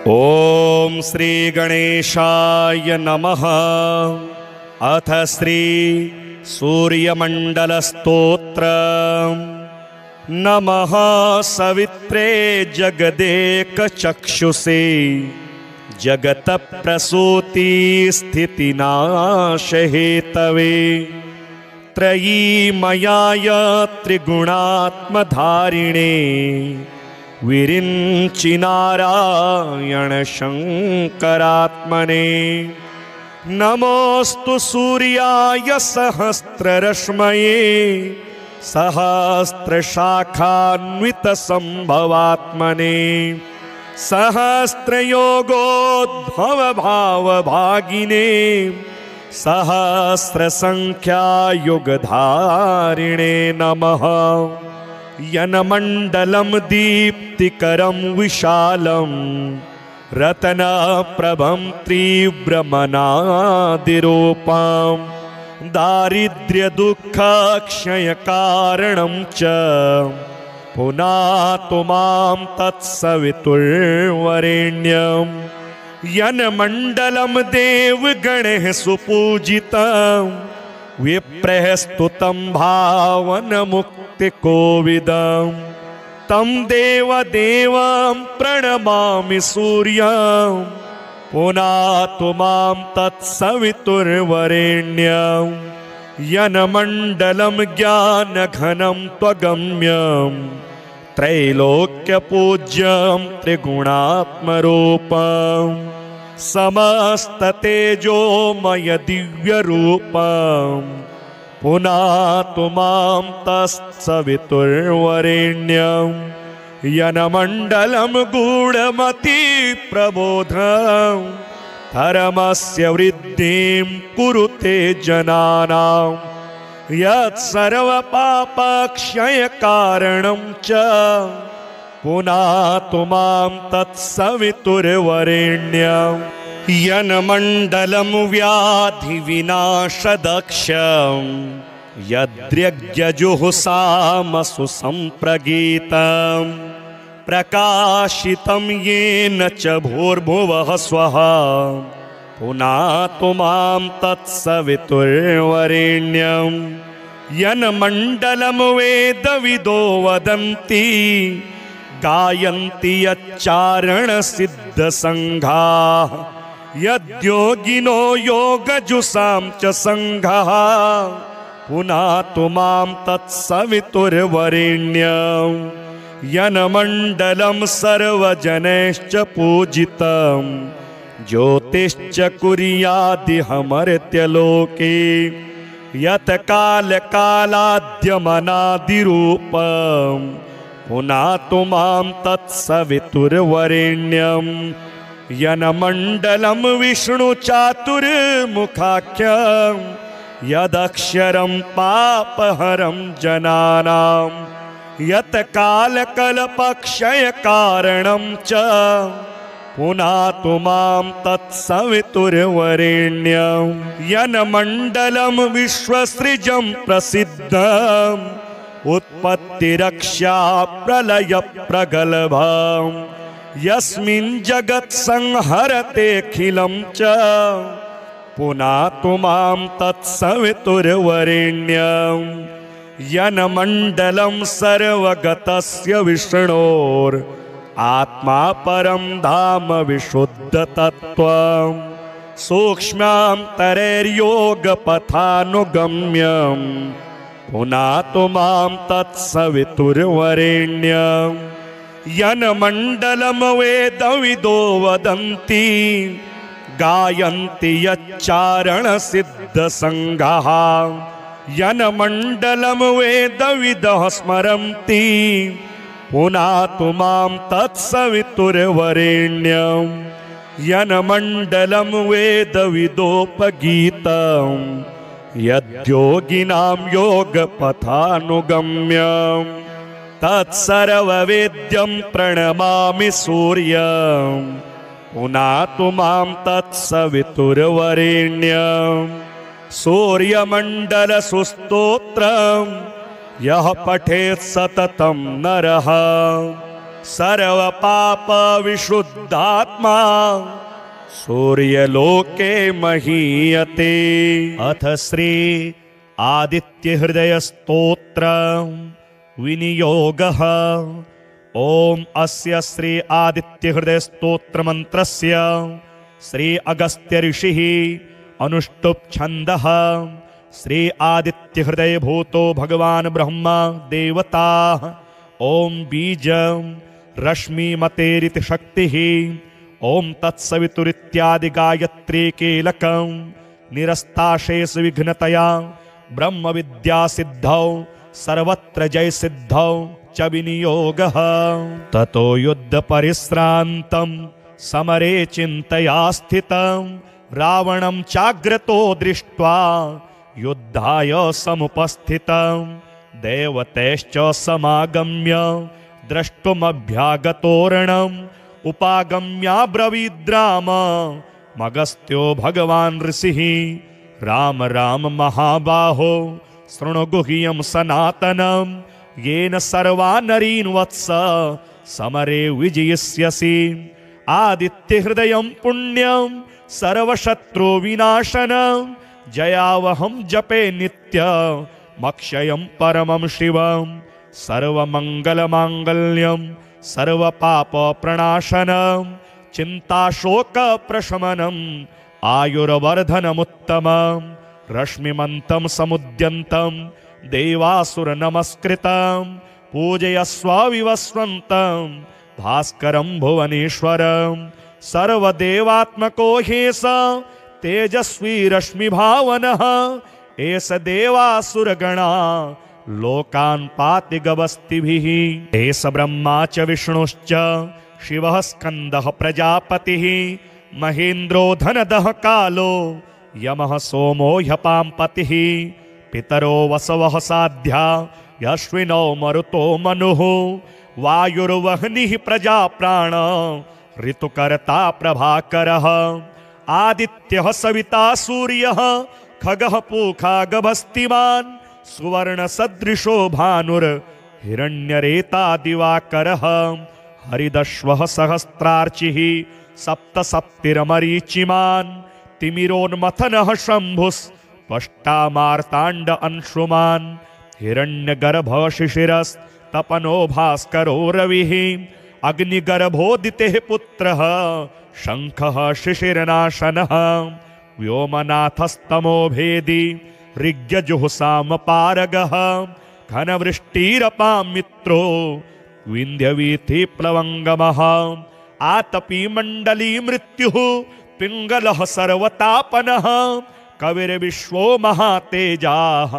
ओम श्री गणेशाय नमः। अथ श्री सूर्यमंडलस्तोत्र। नमः सवित्रे जगदेकचक्षुषे जगतप्रसूति स्थितिनाशहेतवे त्रयीमयाय त्रिगुणात्मधारिणे विरिञ्चिनारायण शंकरात्मने। नमोस्तु सूर्याय सहस्ररश्मये सहस्रशाखान्वितसंभवात्मने सहस्रयोगोद्भवभावभागिने सहस्रसंख्यायुगधारिणे नमः। यन्मण्डलं दीप्तिकरं विशालं रत्नप्रभं तीव्रमनादिरूपं दारिद्र्यदुःखक्षयकारणं च पुनातु मां तत्सवितुर्वरेण्यं। यन्मण्डलं देवगणैः सुपूजितं विप्रैः स्तुतं भावनमुक्तिकोविदं तं देवदेवं प्रणमामि सूर्यं पुनातु मां तत्सवितुर्वरेण्यं। यन्मण्डलं ज्ञानघनं त्वगम्यं त्रैलोक्यपूज्यं त्रिगुणात्मरूपं समस्ततेजोमय दिव्यरूपं पुनातु मां तत्सवितुर्वरेण्यं। यन्मण्डलं गूढमतिप्रबोधं धर्मस्य वृद्धिं कुरुते जनानां यत्सर्वपापक्षयकारणं च पुनातु मां तत्सवितुर्वरेण्यं। यन्मण्डलं व्याधिविनाशदक्षं यद्यज्ञजुहुसामसु सम्प्रगीतं प्रकाशितं येन च भूर्भुवः स्वः पुनातु मां तत्सवितुर्वरेण्यं। यन्मण्डलं वेदविदो वदन्ति गायन्ति यच्चारणसिद्धसङ्घाः यद्योगिनो योगजुषां च सङ्घः पुनातु मां तत्सवितुर्वरेण्यं। यन्मण्डलं सर्वजनैश्च पूजितं ज्योतिश्च कुर्यादिहमर्त्यलोके यत्कालकालाद्यमनादिरूपं पुनातु मां तत्सवितुर्वरेण्यं। यन्मण्डलं विष्णुचातुर्मुखाख्यं यदक्षरं पापहरं जनानां यत्कालकल्पक्षयकारणं च पुनातु मां तत्सवितुर्वरेण्यं। यन्मण्डलं विश्वसृजं प्रसिद्धं उत्पत्तिरक्षा प्रलयप्रगल्भं यस्मिन् जगत्संहरतेऽखिलं च पुनातु मां तत्सवितुर्वरेण्यं। यन्मण्डलं सर्वगतस्य विष्णोर् आत्मा परं धाम विशुद्धतत्त्वं सूक्ष्मान्तरैर्योगपथानुगम्यं पुनातु मां तत्सवितुर्वरेण्यं। यन्मण्डलं वेदविदो वदन्ति गायन्ति यच्चारणसिद्धसङ्घाः यन्मण्डलं वेदविदः स्मरन्ति पुनातु मां तत्सवितुर्वरेण्यं। यन्मण्डलं वेदविदोपगीतं यद्योगिनां योगपथानुगम्यं तत्सर्ववेद्यं प्रणमामि सूर्यं पुनातु मां तत्सवितुर्वरेण्यं। सूर्यमण्डलसुस्तोत्रं यः पठेत् सततं नरः सर्वपापविशुद्धात्मा सूर्यलोके महीयते। अथ श्री आदित्यहृदयस्तोत्र विनियोगः। ओम अस्य श्री आदित्यहृदयस्तोत्र मंत्रस्य श्री अगस्त्य ऋषिः अनुष्टुप् छन्दः। श्री आदित्यहृदय भूतो भगवान् ब्रह्मा देवताः। ओम बीज रश्मिमतेरिति शक्तिः। ओम तत्सवितुरित्यादि गायत्री कीलकं निरस्ताशेष विघ्नतया ब्रह्म विद्या सिद्धौ सर्वत्र जय सिद्धौ च विनियोगः। ततो युद्ध परिश्रान्तं समरे चिन्तया स्थितं रावणं चाग्रतो दृष्ट्वा युद्धाय समुपस्थितं देवतैश्च समागम्य द्रष्टुमभ्यागतोरणम् उपागम्याब्रवीद्राम मगस्त्यो भगवान् ऋषिः। राम राम महाबाहो शृणु गुह्यं सनातनं येन सर्वान् नरीन् वत्स समरे विजयिष्यसि। आदित्यहृदयं पुण्यं सर्वशत्रुविनाशनं जयावहं जपे नित्यमक्षयं परमं शिवं। सर्वमङ्गलमाङ्गल्यं सर्वपापप्रणाशनं चिन्ताशोकप्रशमनम् आयुर्वर्धनमुत्तमं। रश्मिमन्तं समुद्यन्तं देवासुरनमस्कृतं पूजयस्व विवस्वन्तं भास्करं भुवनेश्वरं। सर्वदेवात्मको ह्येष तेजस्वी रश्मिभावनः एष देवासुरगणा लोकान् पाति गवस्तिभिः। एष ब्रह्मा च विष्णुश्च शिवः स्कन्दः प्रजापतिः महेन्द्रो धनदः कालो यमः सोमो ह्यपाम्पतिः। पितरो वसवः साध्या यश्विनो मरुतो मनुः वायुर्वह्निः प्रजाप्राण ऋतुकर्ता प्रभाकरः। आदित्यः सविता सूर्यः खगः पूखा गभस्तिमान् सुवर्णसदृशो भानुर्हिरण्यरेता दिवाकरः। हरिदश्वः सहस्रार्चिः सप्तसप्तिरमरीचिमान् तिमिरोन्मथनः शम्भुस्पष्टामार्ताण्ड अंशुमान्। हिरण्यगर्भः शिशिरस्तपनो भास्करो रविः अग्निगर्भोदितेः पुत्रः शङ्खः शिशिरनाशनः। व्योमनाथस्तमो भेदी ऋग्यजुहुसामपारगः घनवृष्टिरपां मित्रो विन्ध्यवीथि प्लवङ्गमः। आतपी मण्डली मृत्युः पिङ्गलः सर्वतापनः कविर्विश्वो महातेजाः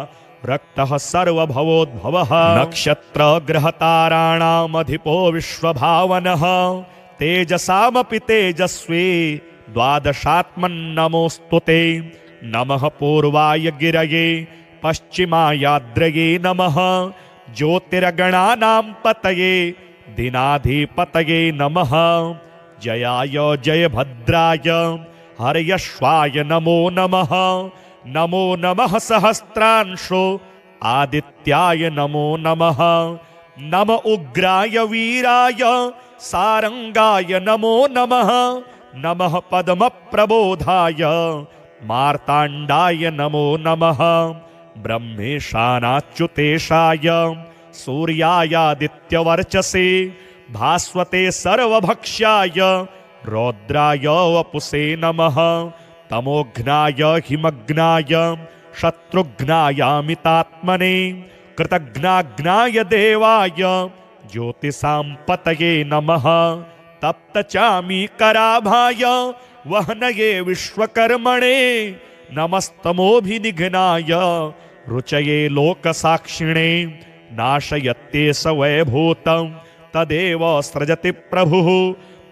रक्तः सर्वभवोद्भवः। नक्षत्रग्रहताराणामधिपो विश्वभावनः तेजसामपि तेजस्वी द्वादशात्मन्नमोऽस्तु ते। नमः पूर्वाय गिरये पश्चिमायाद्रये नमः ज्योतिर्गणानां पतये दिनाधिपतये नमः। जयाय जयभद्राय हर्यश्वाय नमो नमः। नमो नमः सहस्रांशो आदित्याय नमो नमः। नम उग्राय वीराय सारंगाय नमो नमः। नमः पद्मप्रबोधाय मार्ताण्डाय नमो नमः। ब्रह्मेशानाच्युतेशाय सूर्यायादित्यवर्चसे भास्वते सर्वभक्ष्याय रौद्राय वपुषे नमः। तमोघ्नाय हिमग्नाय शत्रुघ्नायामितात्मने कृतघ्नाघ्नाय देवाय ज्योतिषां पतये नमः। तप्तचामीकराभाय वह्नये विश्वकर्मणे नमस्तमोभिनिघ्नाय रुचये लोकसाक्षिणे। नाशयत्ते स वैभूतं तदेव सृजति प्रभुः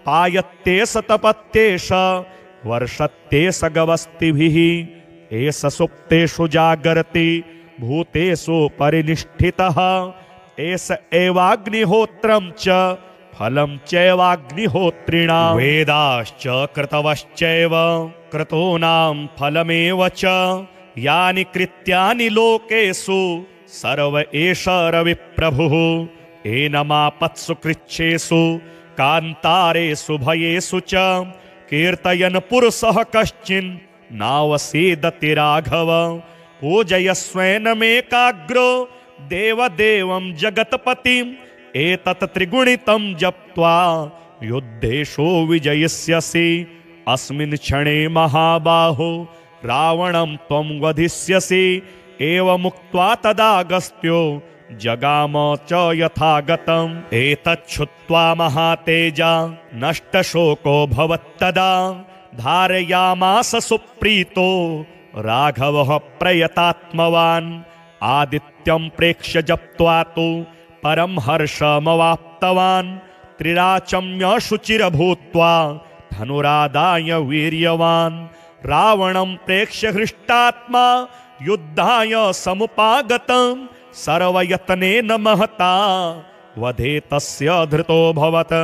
पायत्ते स तपत्ते स वर्षत्ते स गवस्तिभिः। एष सुप्तेषु जागर्ति भूतेषु परिनिष्ठितः एष एवाग्निहोत्रं च फलं चैवाग्निहोत्रिणां। वेदाश्च कृतवश्चैव क्रतूनां फलमेव च यानि कृत्यानि लोकेषु सर्व एष रविप्रभुः। एनमापत्सु कृच्छेषु कान्तारेषु भयेषु च कीर्तयन् पुरुषः कश्चिन् नावसीदति राघव पूजयस्वेनमेकाग्रो देवदेवं जगत्पतिम् एतत् त्रिगुणितं जप्त्वा युद्धेषु विजयिष्यसि अस्मिन् क्षणे महाबाहो रावणं त्वं वधिष्यसि एवमुक्त्वा तदागस्त्यो जगाम च यथागतम् एतच्छ्रुत्वा महातेजा नष्टशोको भवत्तदा धारयामास सुप्रीतो राघवः प्रयतात्मवान् आदित्यं प्रेक्ष्य जप्त्वा तु परं हर्षमवाप्तवान् त्रिराचम्य शुचिरभूत्वा धनुरादाय वीर्यवान् रावणं प्रेक्ष्य हृष्टात्मा युद्धाय समुपागतं सर्वयत्नेन महता वधे तस्य धृतोऽभवत्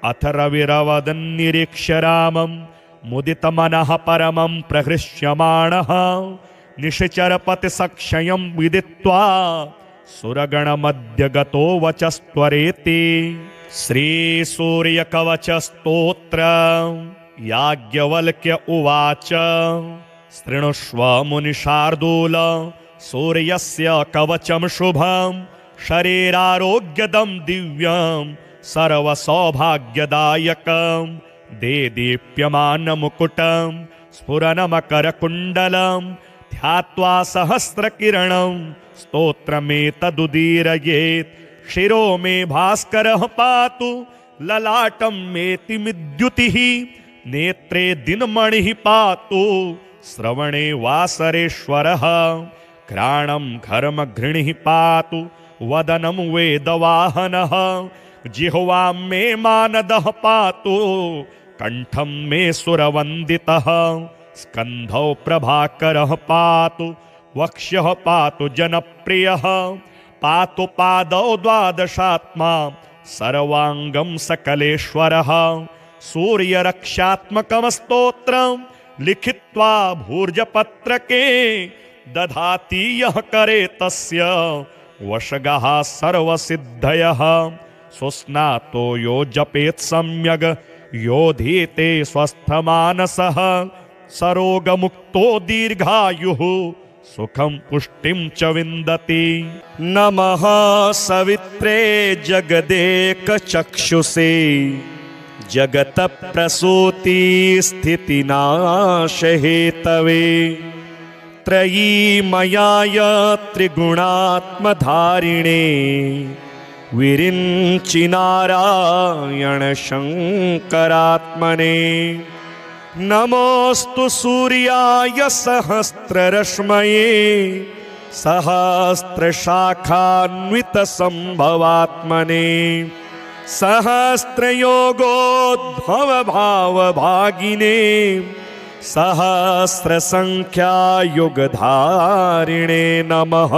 अथ रविरवदन्निरीक्ष्य रामं मुदितमनः परमं प्रहृष्यमाणः निशिचरपतिसक्षयं विदित्वा सुरगणमध्य गतो वचस्त्वरेति। श्रीसूर्यकवचस्तोत्र याज्ञवल्क्य उवाच शृणुष्व मुनिशार्दूल सूर्यस्य कवचं शुभं शरीरारोग्यदं दिव्यं सर्वसौभाग्यदायकं देदीप्यमानमुकुटं स्फुरनमकरकुण्डलं ध्यात्वा सहस्रकिरणं स्तोत्रमेतदुदीरयेत् शिरो मे भास्करः पातु ललाटं मेतिमिद्युतिः नेत्रे दिनमणिः पातु श्रवणे वासरेश्वरः घ्राणं घर्मघृणिः पातु वदनं वेदवाहनः जिह्वां मे मानदः पातु कंठं मे सुरवन्दितः स्कन्धौ प्रभाकरः पातु वक्ष्यः पातु जनप्रियः पातु पादौ द्वादशात्मा सर्वांगं सकलेश्वरः सूर्यरक्षात्मकं स्तोत्रं लिखित्वा भूर्जपत्रके दधाति यः करे तस्य वशगः सर्वसिद्धयः सुस्नातो यो जपेत् सम्यग् योधीते स्वस्थमानसः सरोगमुक्तो दीर्घायुः सुखं पुष्टिं च विन्दति। नमः सवित्रे जगदेकचक्षुषे जगत प्रसूति स्थितिनाशहेतवे त्रयीमयाय त्रिगुणात्मधारिणे विरिञ्चिनारायण शङ्करात्मने नमोऽस्तु सूर्याय सहस्ररश्मये सहस्रशाखान्वितसम्भवात्मने सहस्रयोगोद्भवभावभागिने सहस्रसङ्ख्यायुगधारिणे नमः।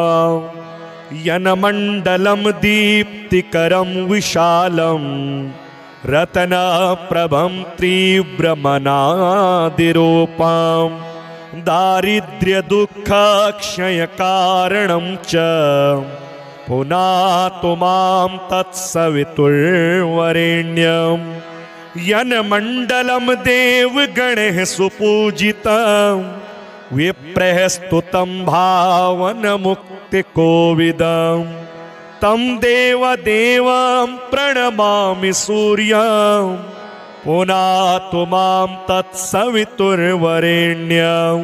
यनमण्डलं दीप्तिकरं विशालं रत्नप्रभं तीव्रमनादिरूपं दारिद्र्यदुःखक्षयकारणं च पुनातु मां तत्सवितुर्वरेण्यं यन्मण्डलं देवगणैः सुपूजितं विप्रैः स्तुतं भावनमुक्तिकोविदं तं देवदेवं प्रणमामि सूर्यं पुनातु मां तत्सवितुर्वरेण्यं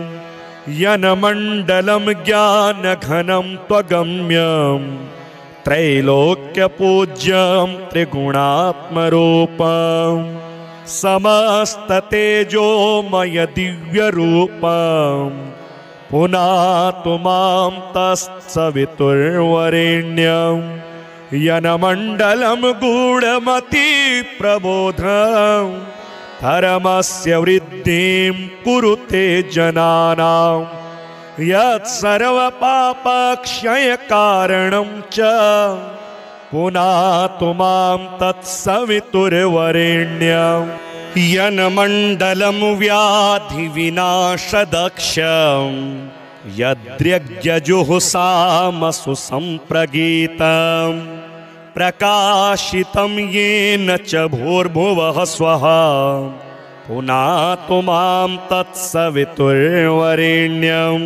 यन्मण्डलं ज्ञानघनं त्वगम्यं त्रैलोक्यपूज्यं त्रिगुणात्मरूपं समस्ततेजोमय दिव्यरूपं पुनातु मां तत्सवितुर्वरेण्यं यन्मण्डलं गूढमतिप्रबोधं धर्मस्य वृद्धिं कुरुते जनानां यत्सर्वपापक्षयकारणं च पुनातु मां तत्सवितुर्वरेण्यं यन्मण्डलं व्याधिविनाशदक्षं यद्यज्ञजुहुषामसु सम्प्रगीतं प्रकाशितं येन च भूर्भुवः स्वः पुनातु मां तत्सवितुर्वरेण्यं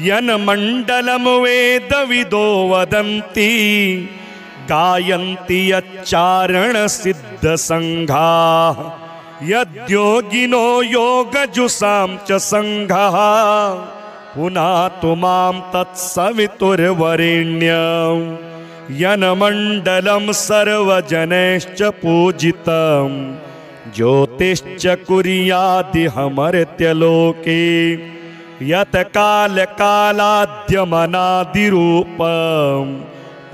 यन्मण्डलं वेदविदो वदन्ति गायन्ति यच्चारणसिद्धसङ्घाः यद्योगिनो योगजुषां च सङ्घः पुनातु मां तत्सवितुर्वरेण्यं यन्मण्डलं सर्वजनैश्च पूजितं ज्योतिश्च कुर्यादिहमर्त्यलोके यत् कालकालाद्यमनादिरूपं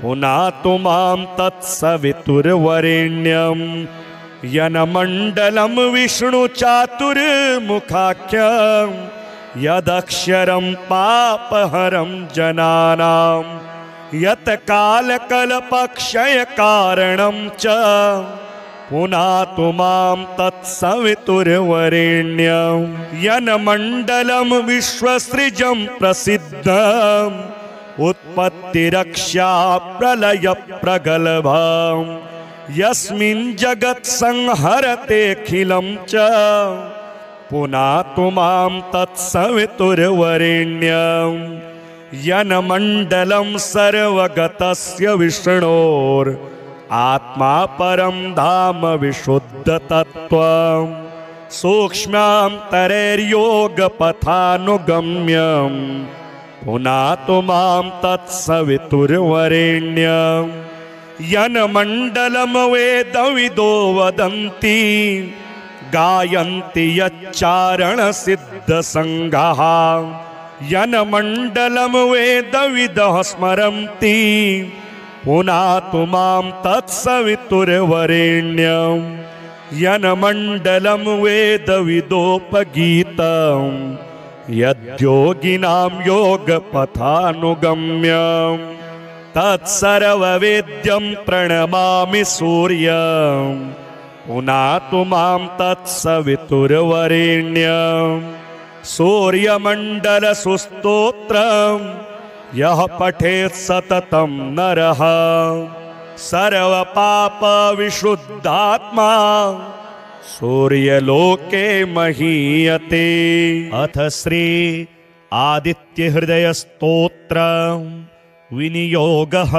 पुनातु मां तत्सवितुर्वरेण्यं यन्मण्डलं विष्णुचातुर्मुखाख्यं यदक्षरं पापहरं जनानां यत् कालकल्पक्षयकारणं च पुनातु मां तत्सवितुर्वरेण्यं यन्मण्डलं विश्वसृजं प्रसिद्धम् उत्पत्तिरक्षा प्रलयप्रगल्भं यस्मिन् जगत्संहरतेऽखिलं च पुनातु मां तत्सवितुर्वरेण्यं यन्मण्डलं सर्वगतस्य विष्णोर् आत्मा परं धाम विशुद्धतत्त्वं सूक्ष्मान्तरैर्योगपथानुगम्यं पुनातु मां तत्सवितुर्वरेण्यं यन्मण्डलं वेदविदो वदन्ति गायन्ति यच्चारणसिद्धसङ्घाः यन्मण्डलं वेदविदः स्मरन्ति पुनातु मां तत्सवितुर्वरेण्यं यन्मण्डलं वेदविदोपगीतं यद्योगिनां योगपथानुगम्यं तत्सर्ववेद्यं प्रणमामि सूर्यं पुनातु मां तत्सवितुर्वरेण्यं सूर्यमण्डलसुस्तोत्रं यः पठेत् सततं नरः सर्वपापविशुद्धात्मा सूर्यलोके महीयते। अथ श्री आदित्यहृदयस्तोत्र विनियोगः।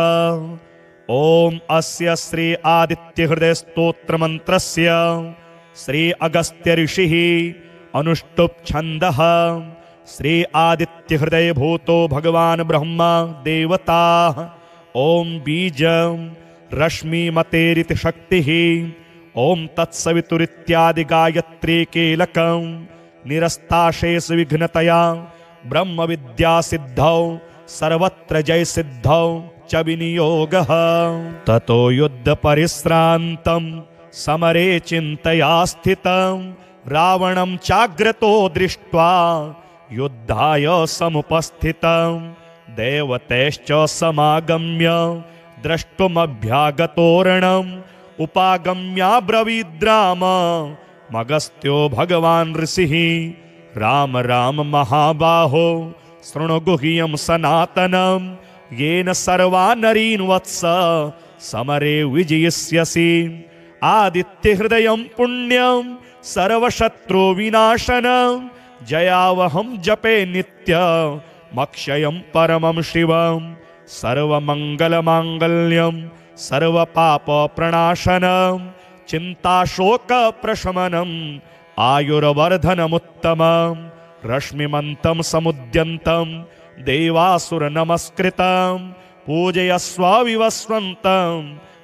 ओम अस्य श्री आदित्यहृदयस्तोत्र मंत्रस्य श्री अगस्त्य ऋषिः अनुष्टुप् छन्दः। श्री आदित्यहृदय भूतो भगवान् ब्रह्मा देवताः। ओम बीजं रश्मिमतेरिति शक्तिः। ओम तत्सवितुरित्यादि गायत्री कीलकं निरस्ताशेष विघ्नतया ब्रह्म विद्या सिद्धौ सर्वत्र जय सिद्धौ च विनियोगः। ततो युद्ध परिश्रान्तं समरे चिन्तया स्थितं रावणं चाग्रतो दृष्ट्वा युद्धाय समुपस्थितं देवतैश्च समागम्य द्रष्टुमभ्यागतोरणम् उपागम्याब्रवीद्राम मगस्त्यो भगवान् ऋषिः राम राम महाबाहो शृणु गुह्यं सनातनं येन सर्वा नरीन् वत्स समरे विजयिष्यसि। आदित्यहृदयं पुण्यं सर्वशत्रुविनाशनं जयावहं जपे नित्यमक्षयं परमं शिवं सर्वमङ्गलमाङ्गल्यं सर्वपापप्रणाशनं चिन्ताशोकप्रशमनम् आयुर्वर्धनमुत्तमं रश्मिमन्तं समुद्यन्तं देवासुरनमस्कृतं पूजयस्व विवस्वन्तं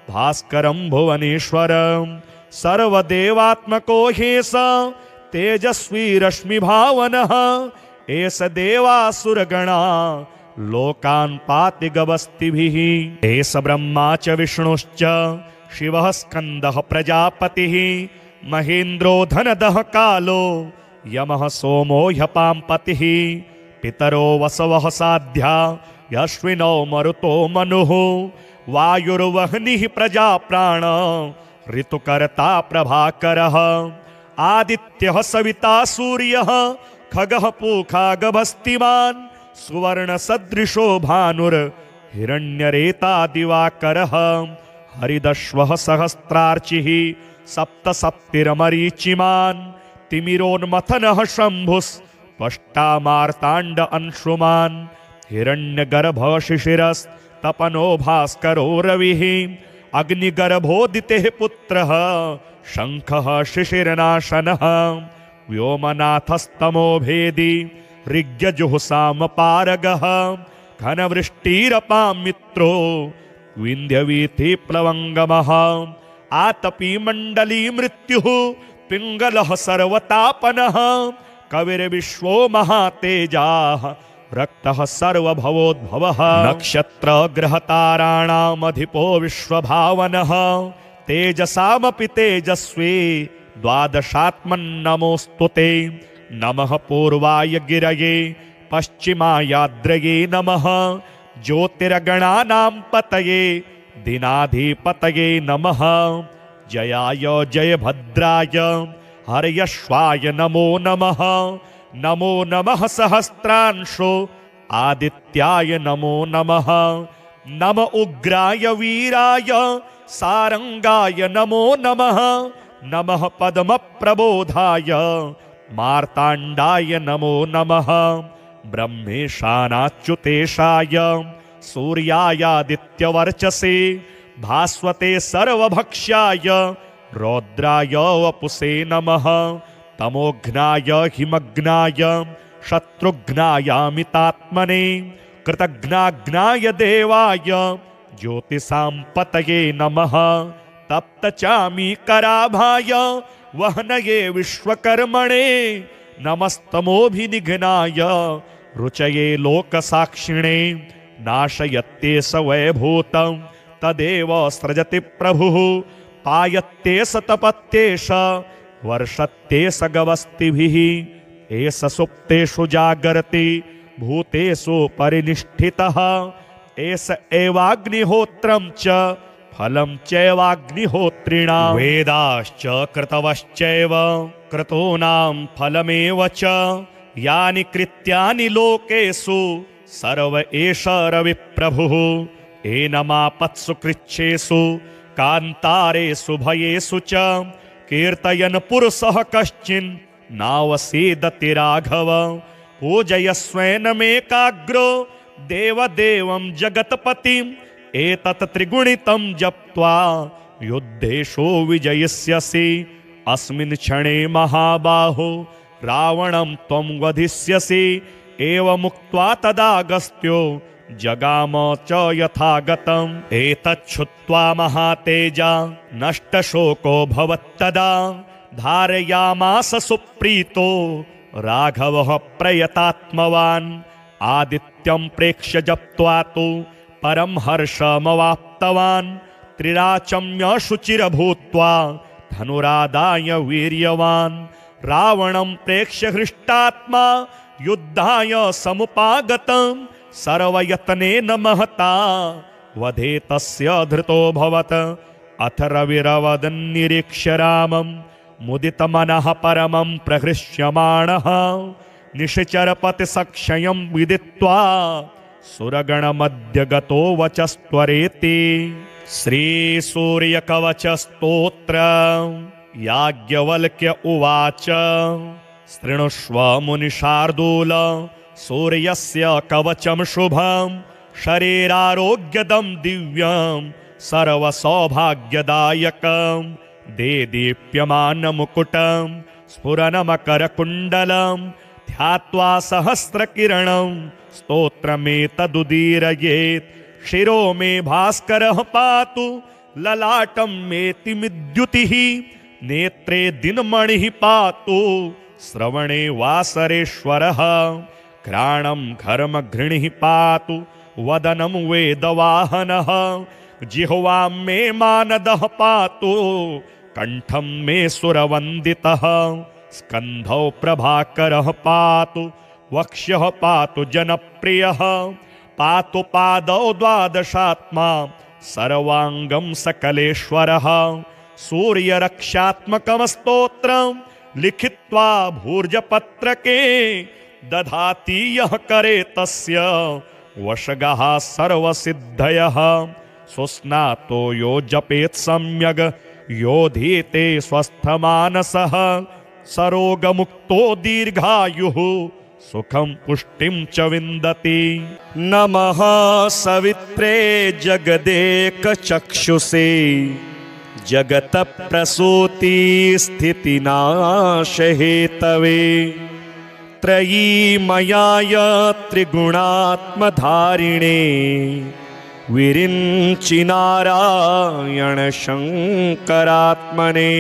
भास्करं भुवनेश्वरं सर्वदेवात्मको ह्येष तेजस्वी रश्मिभावनः एष देवासुरगणा लोकान् पाति गवस्तिभिः। एष ब्रह्मा च विष्णुश्च शिवः स्कन्दः प्रजापतिः महेन्द्रो धनदः कालो यमः सोमो ह्यपाम्पतिः पितरो वसवः साध्या यश्विनो मरुतो मनुः वायुर्वह्निः प्रजाप्राण ऋतुकर्ता प्रभाकरः आदित्यः सविता सूर्यः खगः पूखा गभस्तिमान् सुवर्ण सदृशो भानुर् हिरण्यरेता दिवाकरः हरिदश्वः सहस्रार्चिः सप्तसप्तिरमरीचिमान् तिमिरोन्मथनः शम्भुस्त्वष्टा मार्ताण्ड अंशुमान् हिरण्यगर्भः शिशिरस्तपनो भास्करो रविः अग्निगर्भोदितेः पुत्रः शङ्खः शिशिरनाशनः व्योमनाथस्तमो भेदी ऋग्यजुःसामपारगः घनवृष्टिरपां मित्रो विन्ध्यवीथिप्लवङ्गमः आतपी मण्डली मृत्युः पिङ्गलः सर्वतापनः कविर्विश्वो महातेजाः रक्तः सर्वभवोद्भवः नक्षत्रग्रहताराणामधिपो विश्वभावनः तेजसामपि तेजस्वी द्वादशात्मन्नमोऽस्तु ते नमः पूर्वाय गिरये पश्चिमायाद्रये नमः ज्योतिर्गणानां पतये दिनाधिपतये नमः जयाय जयभद्राय हर्यश्वाय नमो नमः नमो नमः सहस्रांशो आदित्याय नमो नमः नम उग्राय वीराय सारंगाय नमो नमः नमः पद्मप्रबोधाय मार्ताण्डाय नमो नमः ब्रह्मेशानाच्युतेशाय सूर्यायादित्यवर्चसे भास्वते सर्वभक्ष्याय रौद्राय वपुषे नमः तमोघ्नाय हिमग्नाय शत्रुघ्नायामितात्मने कृतघ्नाघ्नाय देवाय ज्योतिषां पतये नमः तप्तचामीकराभाय वहनये विश्वकर्मणे नमस्तमोभिनिघ्नाय रुचये लोकसाक्षिणे नाशयत्ते स वैभूतं तदेव सृजति प्रभुः पायत्ते स तपत्ते स वर्षत्ते स गवस्तिभिः एष सुप्तेषु जागर्ति भूतेषु परिनिष्ठितः एष एवाग्निहोत्रं च फलं चैवाग्निहोत्रिणां वेदाश्च कृतवश्चैव क्रतूनां फलमेव च यानि कृत्यानि लोकेषु सर्व एष रविप्रभुः एनमापत्सु कृच्छेषु कान्तारेषु भयेषु च कीर्तयन् पुरुषः कश्चिन् नावसीदति राघव पूजयस्वेनमेकाग्रो देवदेवं जगत्पतिम् एतत् त्रिगुणितं जप्त्वा युद्धेषु विजयिष्यसि अस्मिन् क्षणे महाबाहो रावणं त्वं वधिष्यसि एवमुक्त्वा तदागस्त्यो जगाम च यथागतम् एतच्छ्रुत्वा महातेजा नष्टशोको भवत्तदा धारयामास सुप्रीतो राघवः प्रयतात्मवान् आदित्यं प्रेक्ष्य जप्त्वा तु परं हर्षमवाप्तवान् त्रिराचम्य शुचिरभूत्वा धनुरादाय वीर्यवान् रावणं प्रेक्ष्य हृष्टात्मा युद्धाय समुपागतं सर्वयत्नेन महता वधे तस्य धृतोऽभवत् अथ रविरवदन्निरीक्ष्य रामं मुदितमनः परमं प्रहृष्यमाणः निशिचरपतिसक्षयं विदित्वा सुरगणमध्य गतो वचस्त्वरेति श्रीसूर्यकवचस्तोत्र याज्ञवल्क्य उवाच शृणुष्व मुनिशार्दूल सूर्यस्य कवचं शुभं शरीरारोग्यदं दिव्यं सर्वसौभाग्यदायकं देदीप्यमानमुकुटं स्फुरनमकरकुण्डलं ध्यात्वा सहस्रकिरणं स्तोत्रमेतदुदीरयेत् शिरो मे भास्करः पातु ललाटं मेतिमिद्युतिः नेत्रे दिनमणिः पातु श्रवणे वासरेश्वरः घ्राणं घर्मघृणिः पातु वदनं वेदवाहनः जिह्वां मे मानदः पातु कंठं मे सुरवन्दितः स्कन्धौ प्रभाकरः पातु वक्ष्यः पातु जनप्रियः पातु पादौ द्वादशात्मा सर्वांगं सकलेश्वरः सूर्यरक्षात्मकं स्तोत्रं लिखित्वा भूर्जपत्रके दधाति यः करे तस्य वशगः सर्वसिद्धयः सुस्नातो यो जपेत् सम्यग् योधीते स्वस्थमानसः सरोगमुक्तो दीर्घायुः सुखं पुष्टिं च विन्दति। नमः सवित्रे जगदेकचक्षुषे जगत प्रसूति स्थितिनाशहेतवे त्रयीमयाय त्रिगुणात्मधारिणे विरिञ्चिनारायण शङ्करात्मने।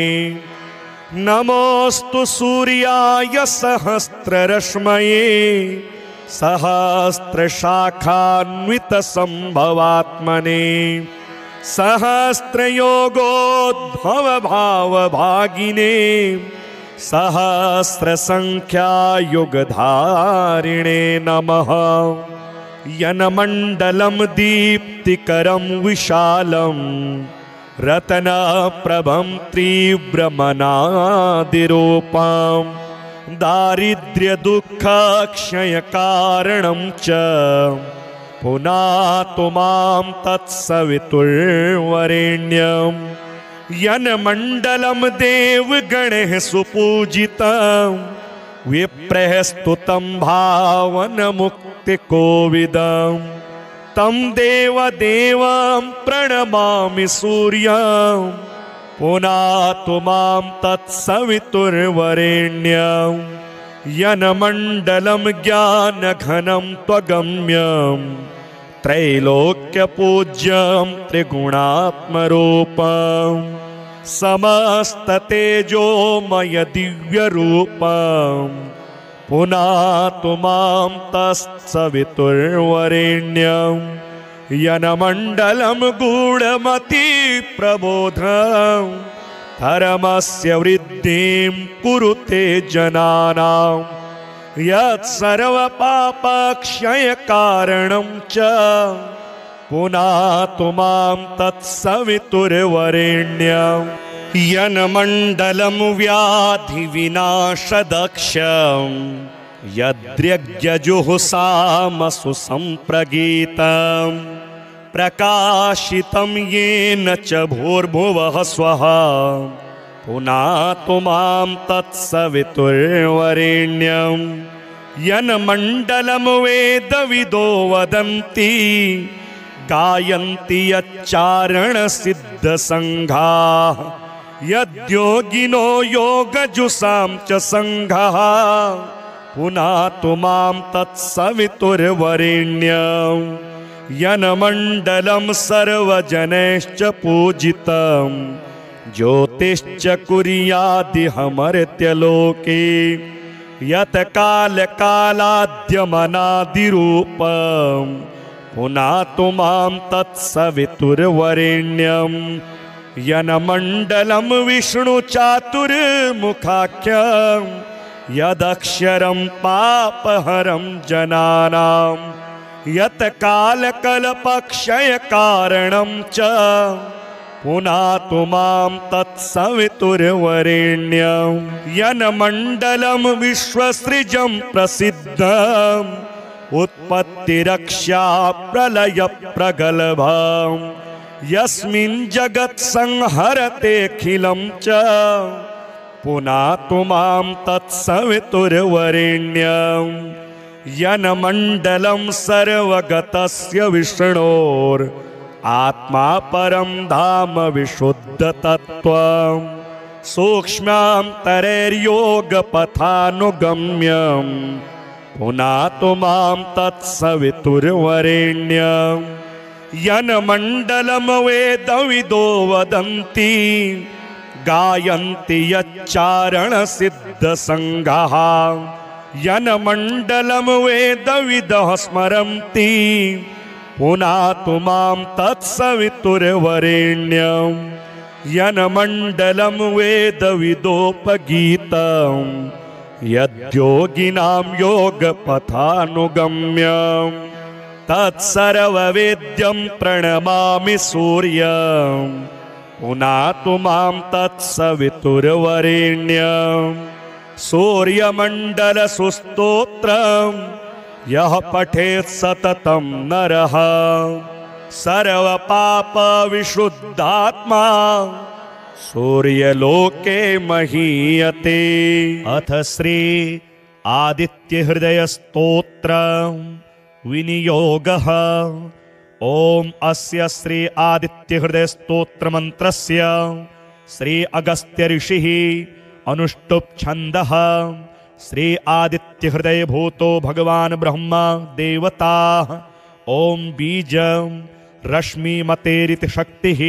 नमोऽस्तु सूर्याय सहस्ररश्मये सहस्रशाखान्वितसम्भवात्मने सहस्रयोगोद्भवभावभागिने सहस्रसङ्ख्यायुगधारिणे नमः। यन्मण्डलं दीप्तिकरं विशालं रत्नप्रभं तीव्रमनादिरूपं दारिद्र्यदुःखक्षयकारणं च पुनातु मां तत्सवितुर्वरेण्यं। यन्मण्डलं देवगणैः सुपूजितं विप्रैः स्तुतं भावनमुक्तिकोविदं तं देवदेवं प्रणमामि सूर्यं पुनातु मां तत्सवितुर्वरेण्यं। यन्मण्डलं ज्ञानघनं त्वगम्यं त्रैलोक्यपूज्यं त्रिगुणात्मरूपं समस्ततेजोमय दिव्यरूपं पुनातु मां तत्सवितुर्वरेण्यं। यन्मण्डलं गूढमति प्रबोधं धर्मस्य वृद्धिं कुरुते जनानां यत्सर्वपापक्षयकारणं च पुनातु मां तत्सवितुर्वरेण्यं। यन्मण्डलं व्याधिविनाशदक्षं यद्यज्ञजुहुसामसु सम्प्रगीतं प्रकाशितं येन च भूर्भुवः स्वः पुनातु मां तत्सवितुर्वरेण्यं। यन्मण्डलं वेदविदो वदन्ति गायन्ति यच्चारणसिद्धसङ्घाः यद्योगिनो योगजुषां च सङ्घः पुनातु मां तत्सवितुर्वरेण्यं। यन्मण्डलं सर्वजनैश्च पूजितं ज्योतिश्च कुर्यादिहमर्त्यलोके यत् कालकालाद्यमनादिरूपं पुनातु मां तत्सवितुर्वरेण्यं। यन्मण्डलं विष्णुचातुर्मुखाख्यं यदक्षरं पापहरं जनानां यत् कालकल्पक्षयकारणं च पुनातु मां तत्सवितुर्वरेण्यं। यन्मण्डलं विश्वसृजं प्रसिद्धं उत्पत्तिरक्षा प्रलयप्रगल्भं यस्मिन् जगत्संहरतेऽखिलं च पुनातु मां तत्सवितुर्वरेण्यं। यन्मण्डलं सर्वगतस्य विष्णोर् आत्मा परं धाम विशुद्धतत्त्वं सूक्ष्मान्तरैर्योगपथानुगम्यं पुनातु मां तत्सवितुर्वरेण्यं। यन्मण्डलं वेदविदो वदन्ति गायन्ति यच्चारणसिद्धसङ्घाः यन्मण्डलं वेदविदः स्मरन्ति पुनातु मां तत्सवितुर्वरेण्यं। यन्मण्डलं वेदविदोपगीतं यद्योगिनां योगपथानुगम्यं तत्सर्ववेद्यं प्रणमामि सूर्यं पुनातु मां तत्सवितुर्वरेण्यं। सूर्यमण्डलसुस्तोत्रं यः पठेत् सततं नरः सर्व पाप विशुद्धात्मा सूर्यलोके महीयते। अथ श्री आदित्य हृदय स्तोत्र विनियोगः। ओम अस्य श्री आदित्य हृदय स्तोत्र मंत्रस्य श्री अगस्त्य ऋषिः अनुष्टुप् छन्दः। श्री आदित्य हृदय भूतो भगवान ब्रह्मा देवता। ओम बीज रश्मि मतेरिति शक्तिः।